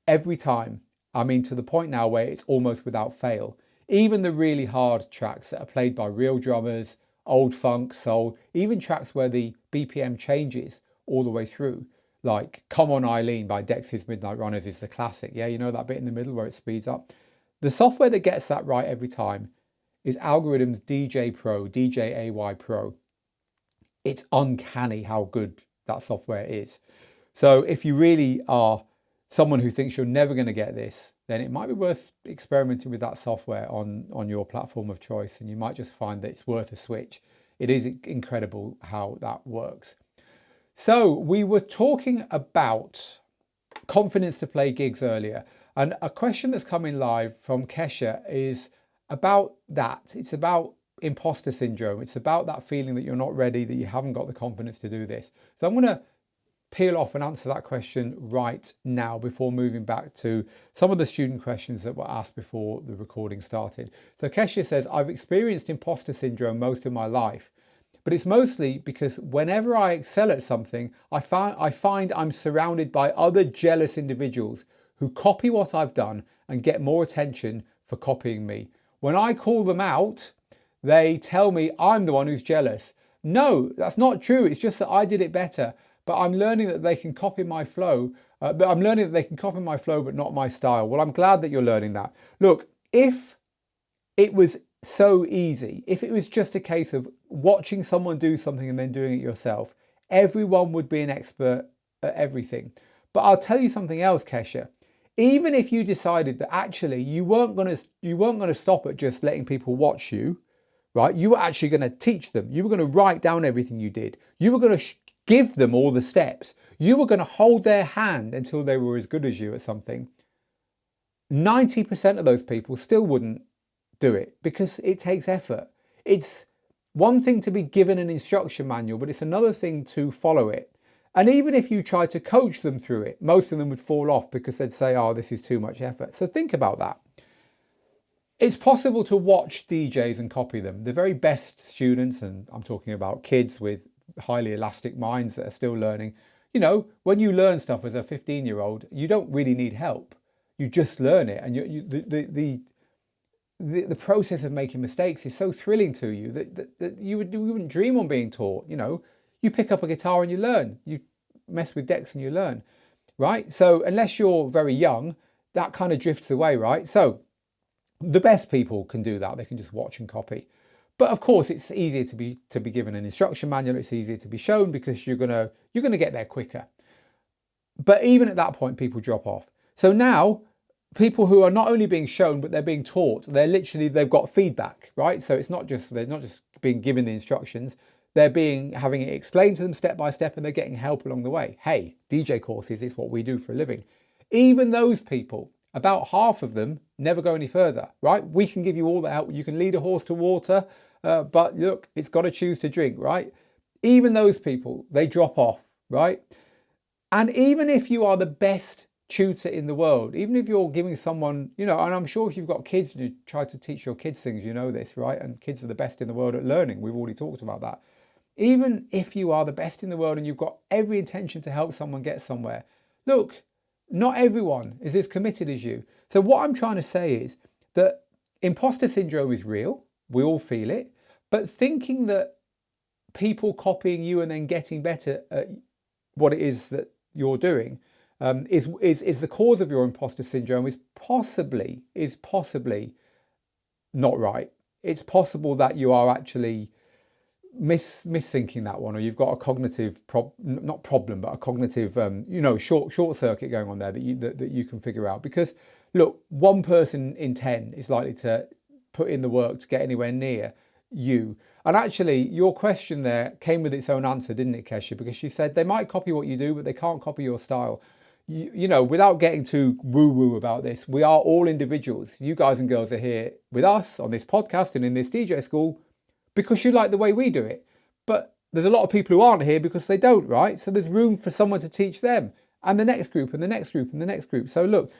[SPEAKER 1] every time, I mean, to the point now where it's almost without fail. Even the really hard tracks that are played by real drummers, old funk, soul, even tracks where the BPM changes all the way through, like Come On Eileen by Dexys Midnight Runners is the classic. Yeah, you know that bit in the middle where it speeds up. The software that gets that right every time is Algorithm's DJ Pro, DJAY Pro. It's uncanny how good that software is. So if you really are someone who thinks you're never going to get this, then it might be worth experimenting with that software on your platform of choice, and you might just find that it's worth a switch. It is incredible how that works. So we were talking about confidence to play gigs earlier, and a question that's coming live from Kesha is about that. It's about imposter syndrome. It's about that feeling that you're not ready, that you haven't got the confidence to do this. So I'm going to peel off and answer that question right now before moving back to some of the student questions that were asked before the recording started. So Kesha says, I've experienced imposter syndrome most of my life, But it's mostly because whenever I excel at something, I find I'm surrounded by other jealous individuals who copy what I've done and get more attention for copying me. When I call them out, they tell me I'm the one who's jealous. No, that's not true. It's just that I did it better. But I'm learning that they can copy my flow. But not my style. Well, I'm glad that you're learning that. Look, if it was so easy, if it was just a case of watching someone do something and then doing it yourself, everyone would be an expert at everything. But I'll tell you something else, Kesha. Even if you decided that actually you weren't going to stop at just letting people watch you, right? You were actually going to teach them. You were going to write down everything you did. You were going to give them all the steps. You were going to hold their hand until they were as good as you at something. 90% of those people still wouldn't do it because it takes effort. It's one thing to be given an instruction manual, but it's another thing to follow it. And even if you try to coach them through it, most of them would fall off because they'd say, oh, this is too much effort. So think about that. It's possible to watch DJs and copy them. The very best students, and I'm talking about kids with highly elastic minds that are still learning. You know, when you learn stuff as a 15-year-old, you don't really need help. You just learn it, and the process of making mistakes is so thrilling to you that you wouldn't dream on being taught. You know, you pick up a guitar and you learn. You mess with decks and you learn, right? So unless you're very young, that kind of drifts away, right? So the best people can do that. They can just watch and copy. But of course, it's easier to be given an instruction manual. It's easier to be shown because you're gonna get there quicker. But even at that point, people drop off. So now, people who are not only being shown, but they're being taught. They've got feedback, right? So it's not just they're not just being given the instructions. They're having it explained to them step by step, and they're getting help along the way. Hey, DJ courses is what we do for a living. Even those people, about half of them never go any further, right? We can give you all the help. You can lead a horse to water, but look, it's got to choose to drink, right? Even those people, they drop off, right? And even if you are the best tutor in the world, even if you're giving someone, you know, and I'm sure if you've got kids and you try to teach your kids things, you know this, right? And kids are the best in the world at learning. We've already talked about that. Even if you are the best in the world and you've got every intention to help someone get somewhere, look, not everyone is as committed as you. So what I'm trying to say is that imposter syndrome is real. We all feel it. But thinking that people copying you and then getting better at what it is that you're doing is the cause of your imposter syndrome is possibly not right. It's possible that you are actually misthinking that one, or you've got a cognitive not problem, but a cognitive short circuit going on there that you can figure out. Because look, 1 person in 10 is likely to put in the work to get anywhere near you. And actually, your question there came with its own answer, didn't it, Kesha? Because she said they might copy what you do, but they can't copy your style. You know, without getting too woo-woo about this, we are all individuals. You guys and girls are here with us on this podcast and in this DJ school because you like the way we do it. But there's a lot of people who aren't here because they don't, right? So there's room for someone to teach them, and the next group and the next group and the next group. So look,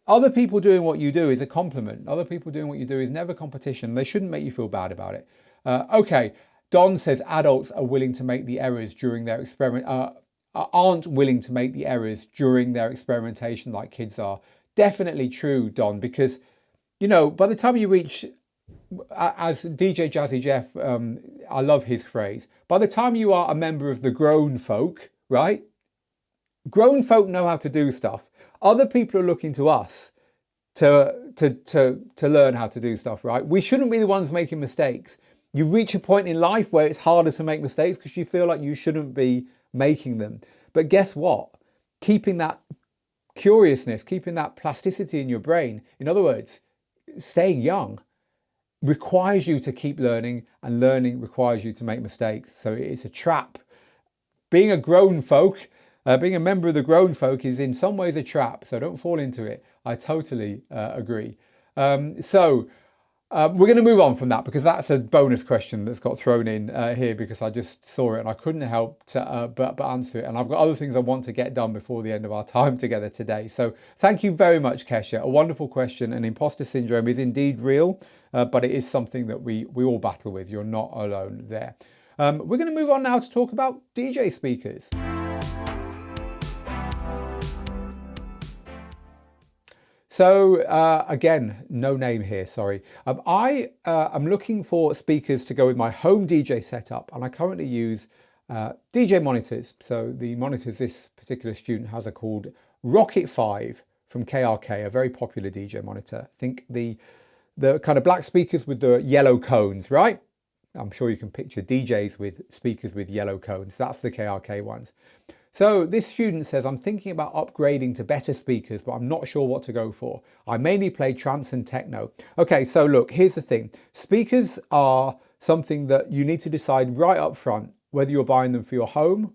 [SPEAKER 1] other people doing what you do is a compliment. Other people doing what you do is never competition. They shouldn't make you feel bad about it. Okay, Don says adults are willing to make the errors during their experiment. Aren't willing to make the errors during their experimentation like kids are. Definitely true, Don, because, you know, by the time you reach, as DJ Jazzy Jeff, I love his phrase, by the time you are a member of the grown folk, right? Grown folk know how to do stuff. Other people are looking to us to learn how to do stuff, right? We shouldn't be the ones making mistakes. You reach a point in life where it's harder to make mistakes because you feel like you shouldn't be making them. But guess what? Keeping that curiousness, keeping that plasticity in your brain, in other words, staying young, requires you to keep learning, and learning requires you to make mistakes. So it's a trap. Being a grown folk, being a member of the grown folk is in some ways a trap. So don't fall into it. I totally agree. We're going to move on from that because that's a bonus question that's got thrown in here because I just saw it and I couldn't help but answer it. And I've got other things I want to get done before the end of our time together today. So thank you very much, Kesha. A wonderful question. And imposter syndrome is indeed real, but it is something that we all battle with. You're not alone there. We're going to move on now to talk about DJ speakers. So again, no name here, sorry. I'm looking for speakers to go with my home DJ setup, and I currently use DJ monitors. So the monitors this particular student has are called Rocket 5 from KRK, a very popular DJ monitor. Think the kind of black speakers with the yellow cones, right? I'm sure you can picture DJs with speakers with yellow cones. That's the KRK ones. So this student says, I'm thinking about upgrading to better speakers, but I'm not sure what to go for. I mainly play trance and techno. Okay, so look, here's the thing. Speakers are something that you need to decide right up front whether you're buying them for your home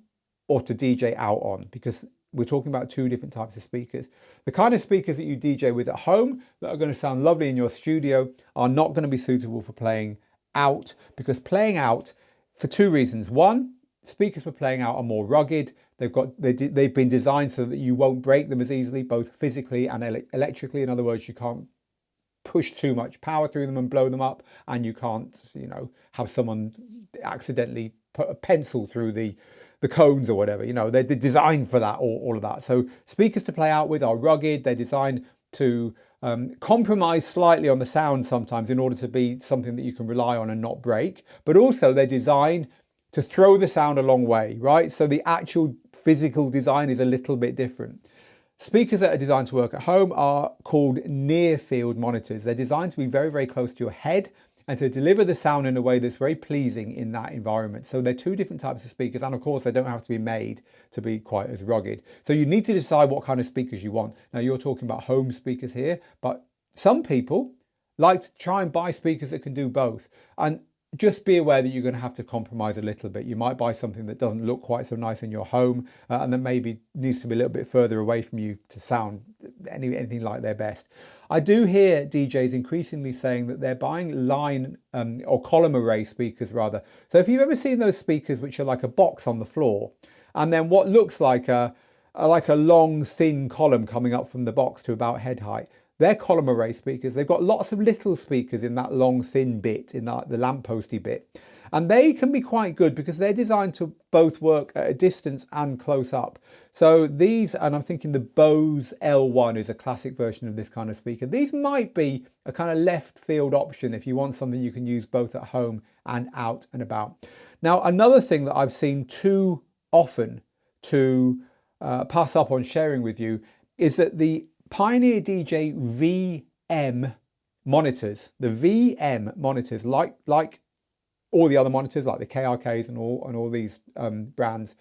[SPEAKER 1] or to DJ out on, because we're talking about two different types of speakers. The kind of speakers that you DJ with at home that are going to sound lovely in your studio are not going to be suitable for playing out, because playing out, for two reasons. One, speakers for playing out are more rugged. They've been designed so that you won't break them as easily, both physically and electrically. In other words, you can't push too much power through them and blow them up, and you can't, have someone accidentally put a pencil through the cones or whatever. They're designed for that, all of that. So speakers to play out with are rugged. They're designed to compromise slightly on the sound sometimes in order to be something that you can rely on and not break. But also they're designed to throw the sound a long way, right? So the actual physical design is a little bit different. Speakers that are designed to work at home are called near field monitors. They're designed to be very, very close to your head and to deliver the sound in a way that's very pleasing in that environment. So they're two different types of speakers, and of course they don't have to be made to be quite as rugged. So you need to decide what kind of speakers you want. Now you're talking about home speakers here, but some people like to try and buy speakers that can do both. And just be aware that you're going to have to compromise a little bit. You might buy something that doesn't look quite so nice in your home and that maybe needs to be a little bit further away from you to sound anything like their best. I do hear DJs increasingly saying that they're buying line or column array speakers rather. So if you've ever seen those speakers which are like a box on the floor and then what looks like a long thin column coming up from the box to about head height, they're column array speakers. They've got lots of little speakers in that long thin bit, in the lampposty bit. And they can be quite good because they're designed to both work at a distance and close up. So these, and I'm thinking the Bose L1 is a classic version of this kind of speaker. These might be a kind of left field option if you want something you can use both at home and out and about. Now, another thing that I've seen too often to pass up on sharing with you is that the Pioneer DJ VM monitors, the VM monitors, like all the other monitors, like the KRKs and all these brands,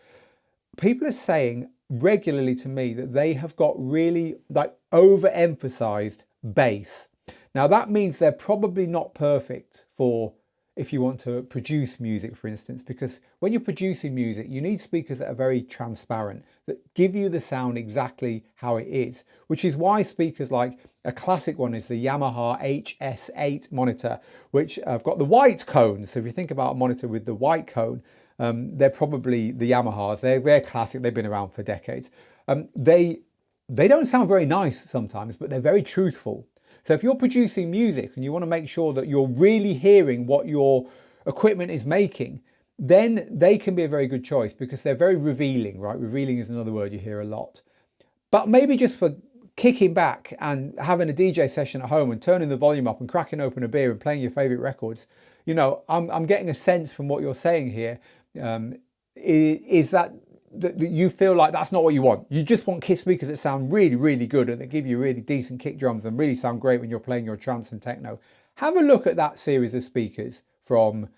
[SPEAKER 1] people are saying regularly to me that they have got really overemphasized bass. Now that means they're probably not perfect for if you want to produce music, for instance, because when you're producing music, you need speakers that are very transparent, that give you the sound exactly how it is, which is why speakers like a classic one is the Yamaha HS8 monitor, which have got the white cone. So if you think about a monitor with the white cone, they're probably the Yamahas. They're classic. They've been around for decades. They don't sound very nice sometimes, but they're very truthful. So if you're producing music and you want to make sure that you're really hearing what your equipment is making, then they can be a very good choice because they're very revealing, right? Revealing is another word you hear a lot. But maybe just for kicking back and having a DJ session at home and turning the volume up and cracking open a beer and playing your favorite records, I'm getting a sense from what you're saying here, is that you feel like that's not what you want. You just want speakers that sound really, really good and that give you really decent kick drums and really sound great when you're playing your trance and techno. Have a look at that series of speakers from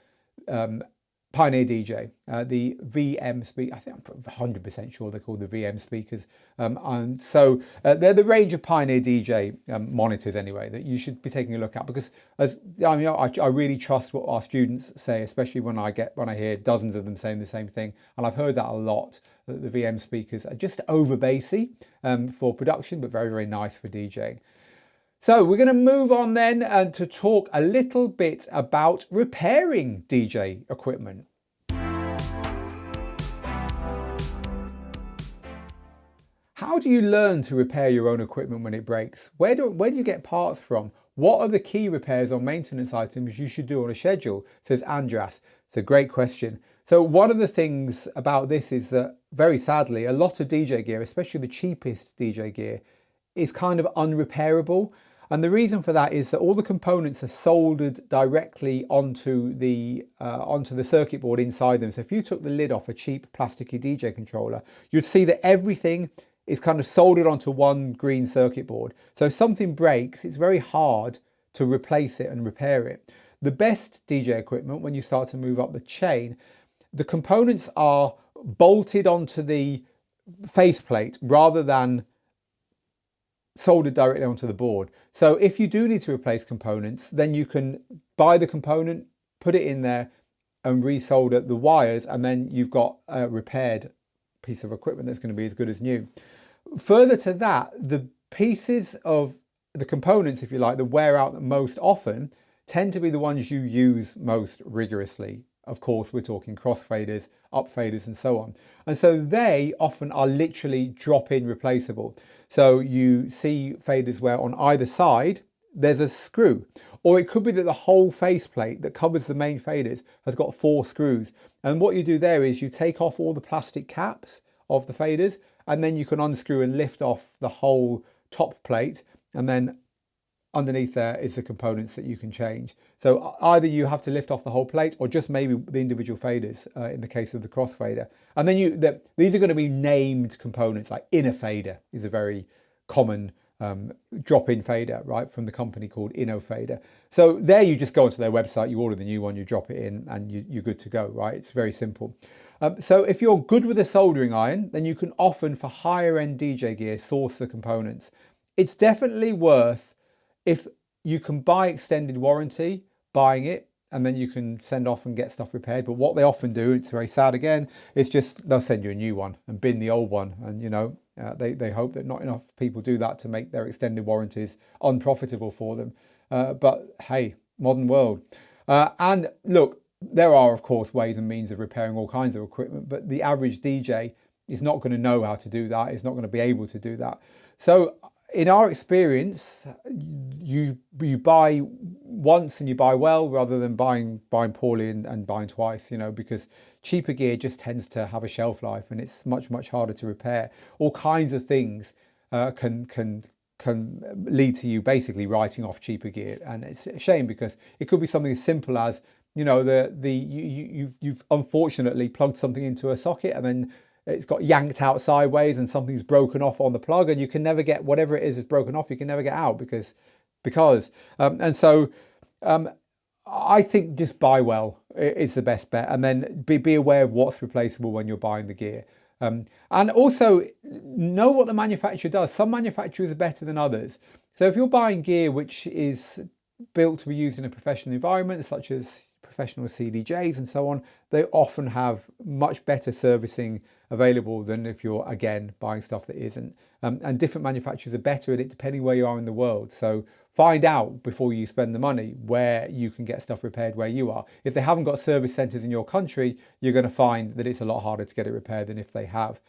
[SPEAKER 1] Pioneer DJ, the VM speaker. I think I'm 100% sure they're called the VM speakers. And so they're the range of Pioneer DJ monitors anyway that you should be taking a look at, because I really trust what our students say, especially when I hear dozens of them saying the same thing. And I've heard that a lot, that the VM speakers are just over bassy for production, but very, very nice for DJing. So we're going to move on then to talk a little bit about repairing DJ equipment. How do you learn to repair your own equipment when it breaks? Where do you get parts from? What are the key repairs or maintenance items you should do on a schedule? Says Andras. It's a great question. So one of the things about this is that, very sadly, a lot of DJ gear, especially the cheapest DJ gear, is kind of unrepairable. And the reason for that is that all the components are soldered directly onto the circuit board inside them. So if you took the lid off a cheap plasticky DJ controller, you'd see that everything is kind of soldered onto one green circuit board. So if something breaks, it's very hard to replace it and repair it. The best DJ equipment, when you start to move up the chain, the components are bolted onto the faceplate rather than soldered directly onto the board. So if you do need to replace components, then you can buy the component, put it in there and resolder the wires, and then you've got a repaired piece of equipment that's going to be as good as new. Further to that, the pieces of the components, if you like, that wear out most often tend to be the ones you use most rigorously. Of course, we're talking crossfaders, upfaders, and so on. And so they often are literally drop-in replaceable. So you see faders where on either side there's a screw, or it could be that the whole faceplate that covers the main faders has got 4 screws. And what you do there is you take off all the plastic caps of the faders, and then you can unscrew and lift off the whole top plate, and then underneath there is the components that you can change. So either you have to lift off the whole plate, or just maybe the individual faders in the case of the crossfader. And then these are going to be named components, like inner fader is a very common drop-in fader, right, from the company called InnoFader. So there you just go onto their website, you order the new one, you drop it in, and you're good to go, right? It's very simple. So if you're good with a soldering iron, then you can often, for higher end DJ gear, source the components. It's definitely worth, if you can buy extended warranty, buying it, and then you can send off and get stuff repaired. But what they often do, it's very sad again, is just they'll send you a new one and bin the old one. And you know, they hope that not enough people do that to make their extended warranties unprofitable for them. But hey, modern world. And look, there are of course ways and means of repairing all kinds of equipment, but the average DJ is not going to know how to do that. Is not going to be able to do that. So in our experience, you buy once and you buy well, rather than buying poorly and buying twice, you know, because cheaper gear just tends to have a shelf life and it's much harder to repair. All kinds of things can lead to you basically writing off cheaper gear, and it's a shame because it could be something as simple as, you know, you've unfortunately plugged something into a socket and then it's got yanked out sideways and something's broken off on the plug, and you can never get whatever it is broken off, you can never get out because I think just buy well is the best bet, and then be aware of what's replaceable when you're buying the gear. And also know what the manufacturer does. Some manufacturers are better than others. So if you're buying gear which is built to be used in a professional environment, such as professional CDJs and so on, they often have much better servicing available than if you're, again, buying stuff that isn't. And different manufacturers are better at it depending where you are in the world. So find out before you spend the money where you can get stuff repaired where you are. If they haven't got service centres in your country, you're going to find that it's a lot harder to get it repaired than if they have.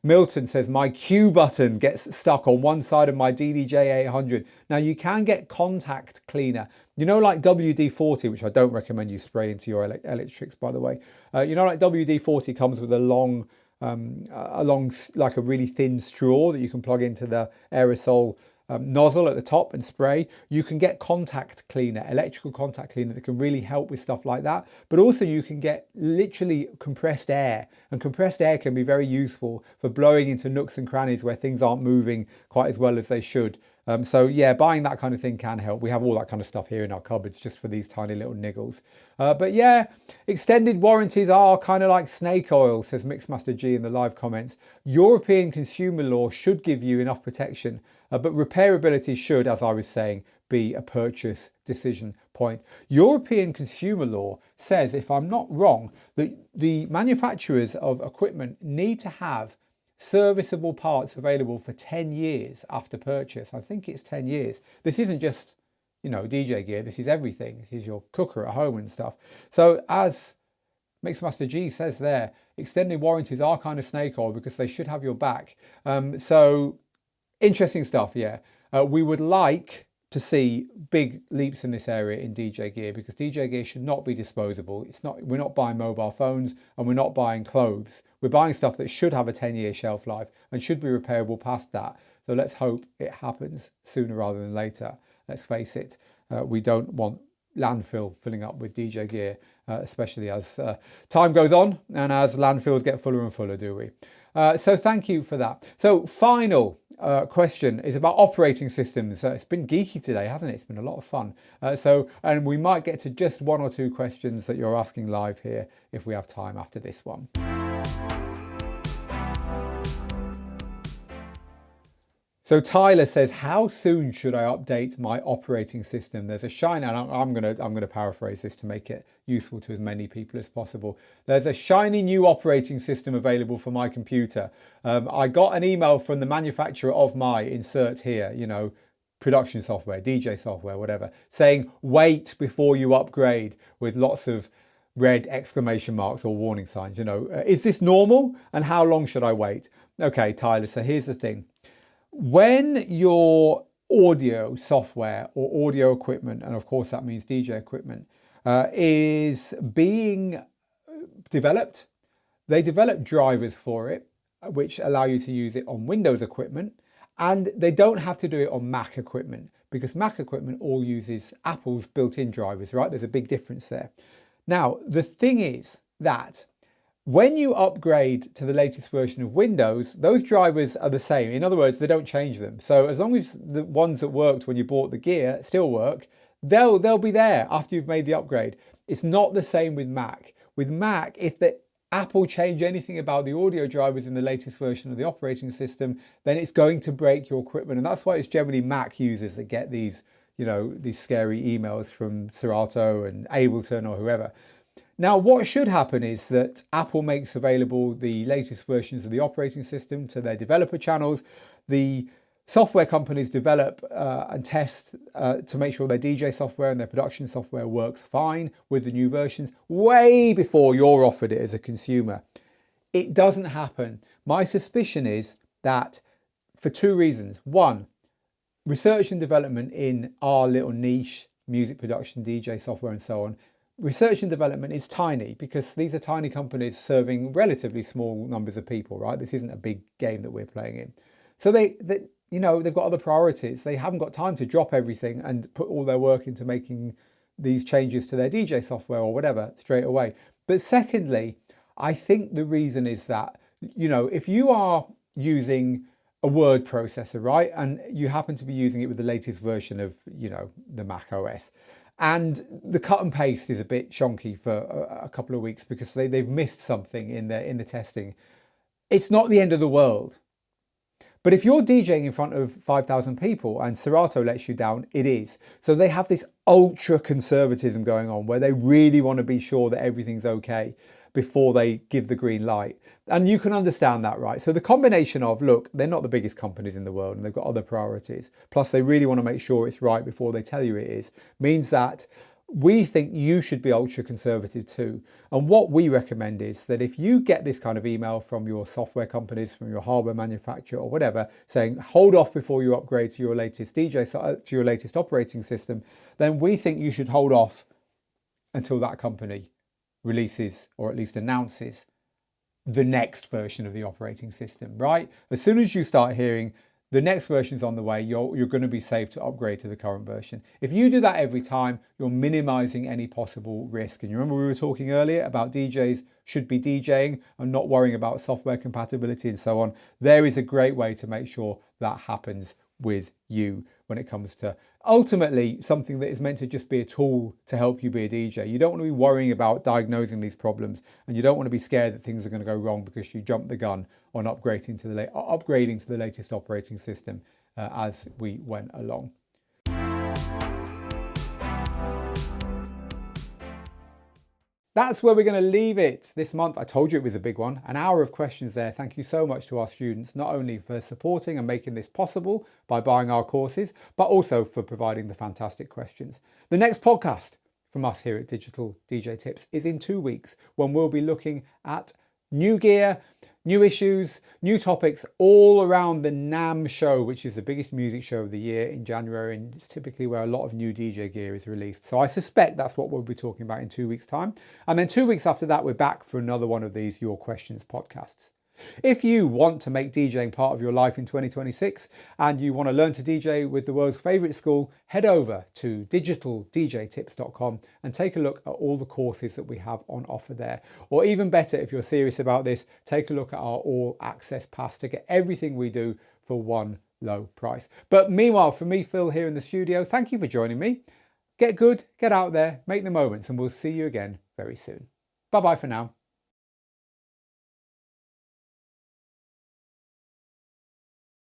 [SPEAKER 1] Milton says, my Q button gets stuck on one side of my DDJ 800. Now you can get contact cleaner, you know, like WD-40, which I don't recommend you spray into your electrics, by the way. You know, like WD-40 comes with a long, like a really thin straw that you can plug into the aerosol nozzle at the top and spray. You can get contact cleaner, electrical contact cleaner, that can really help with stuff like that. But also you can get literally compressed air, and compressed air can be very useful for blowing into nooks and crannies where things aren't moving quite as well as they should. So yeah, buying that kind of thing can help. We have all that kind of stuff here in our cupboards just for these tiny little niggles. But yeah, extended warranties are kind of like snake oil, says Mixmaster G in the live comments. European consumer law should give you enough protection, but repairability should, as I was saying, be a purchase decision point. European consumer law says, if I'm not wrong, that the manufacturers of equipment need to have serviceable parts available for 10 years after purchase. I think it's 10 years. This isn't just, you know, DJ gear. This is everything. This is your cooker at home and stuff. So as Mixmaster G says there, extended warranties are kind of snake oil because they should have your back. So interesting stuff, yeah. We would like to see big leaps in this area in DJ gear, because DJ gear should not be disposable. We're not buying mobile phones and we're not buying clothes. We're buying stuff that should have a 10-year shelf life and should be repairable past that. So let's hope it happens sooner rather than later. Let's face it, we don't want landfill filling up with DJ gear, especially as time goes on and as landfills get fuller and fuller, do we? So thank you for that. So final question is about operating systems. It's been geeky today, hasn't it? It's been a lot of fun. And we might get to just one or two questions that you're asking live here if we have time after this one. So Tyler says, how soon should I update my operating system? There's a shiny, and I'm gonna paraphrase this to make it useful to as many people as possible. There's a shiny new operating system available for my computer. I got an email from the manufacturer of my, insert here, production software, DJ software, whatever, saying wait before you upgrade, with lots of red exclamation marks or warning signs. Is this normal? And how long should I wait? Okay, Tyler, so here's the thing. When your audio software or audio equipment, and of course that means DJ equipment, is being developed, they develop drivers for it, which allow you to use it on Windows equipment, and they don't have to do it on Mac equipment, because Mac equipment all uses Apple's built-in drivers, right? There's a big difference there. Now, the thing is that when you upgrade to the latest version of Windows, those drivers are the same. In other words, they don't change them. So as long as the ones that worked when you bought the gear still work, they'll be there after you've made the upgrade. It's not the same with Mac. With Mac, if Apple change anything about the audio drivers in the latest version of the operating system, then it's going to break your equipment. And that's why it's generally Mac users that get these scary emails from Serato and Ableton or whoever. Now, what should happen is that Apple makes available the latest versions of the operating system to their developer channels. The software companies develop and test to make sure their DJ software and their production software works fine with the new versions way before you're offered it as a consumer. It doesn't happen. My suspicion is that for two reasons. One, research and development in our little niche, music production, DJ software and so on, research and development is tiny, because these are tiny companies serving relatively small numbers of people, right? This isn't a big game that we're playing in. So they've got other priorities. They haven't got time to drop everything and put all their work into making these changes to their DJ software or whatever straight away. But secondly, I think the reason is that, if you are using a word processor, right, and you happen to be using it with the latest version of, the Mac OS, and the cut and paste is a bit chonky for a couple of weeks because they've missed something in the testing, it's not the end of the world. But if you're DJing in front of 5,000 people and Serato lets you down, it is. So they have this ultra conservatism going on where they really want to be sure that everything's okay before they give the green light. And you can understand that, right? So the combination of, look, they're not the biggest companies in the world and they've got other priorities, plus they really want to make sure it's right before they tell you it is, means that we think you should be ultra conservative too. And what we recommend is that if you get this kind of email from your software companies, from your hardware manufacturer or whatever, saying hold off before you upgrade to your latest to your latest operating system, then we think you should hold off until that company releases, or at least announces, the next version of the operating system, right? As soon as you start hearing the next version's on the way, you're going to be safe to upgrade to the current version. If you do that every time, you're minimizing any possible risk. And you remember we were talking earlier about DJs should be DJing and not worrying about software compatibility and so on. There is a great way to make sure that happens with you when it comes to ultimately something that is meant to just be a tool to help you be a DJ. You don't want to be worrying about diagnosing these problems, and you don't want to be scared that things are going to go wrong because you jumped the gun on upgrading to the latest operating system as we went along. That's where we're going to leave it this month. I told you it was a big one. An hour of questions there. Thank you so much to our students, not only for supporting and making this possible by buying our courses, but also for providing the fantastic questions. The next podcast from us here at Digital DJ Tips is in 2 weeks, when we'll be looking at New gear, new issues, new topics all around the NAMM show, which is the biggest music show of the year in January, and it's typically where a lot of new DJ gear is released. So I suspect that's what we'll be talking about in 2 weeks' time. And then 2 weeks after that, we're back for another one of these Your Questions podcasts. If you want to make DJing part of your life in 2026 and you want to learn to DJ with the world's favourite school, head over to digitaldjtips.com and take a look at all the courses that we have on offer there. Or even better, if you're serious about this, take a look at our all access pass to get everything we do for one low price. But meanwhile, from me, Phil, here in the studio, thank you for joining me. Get good, get out there, make the moments, and we'll see you again very soon. Bye-bye for now.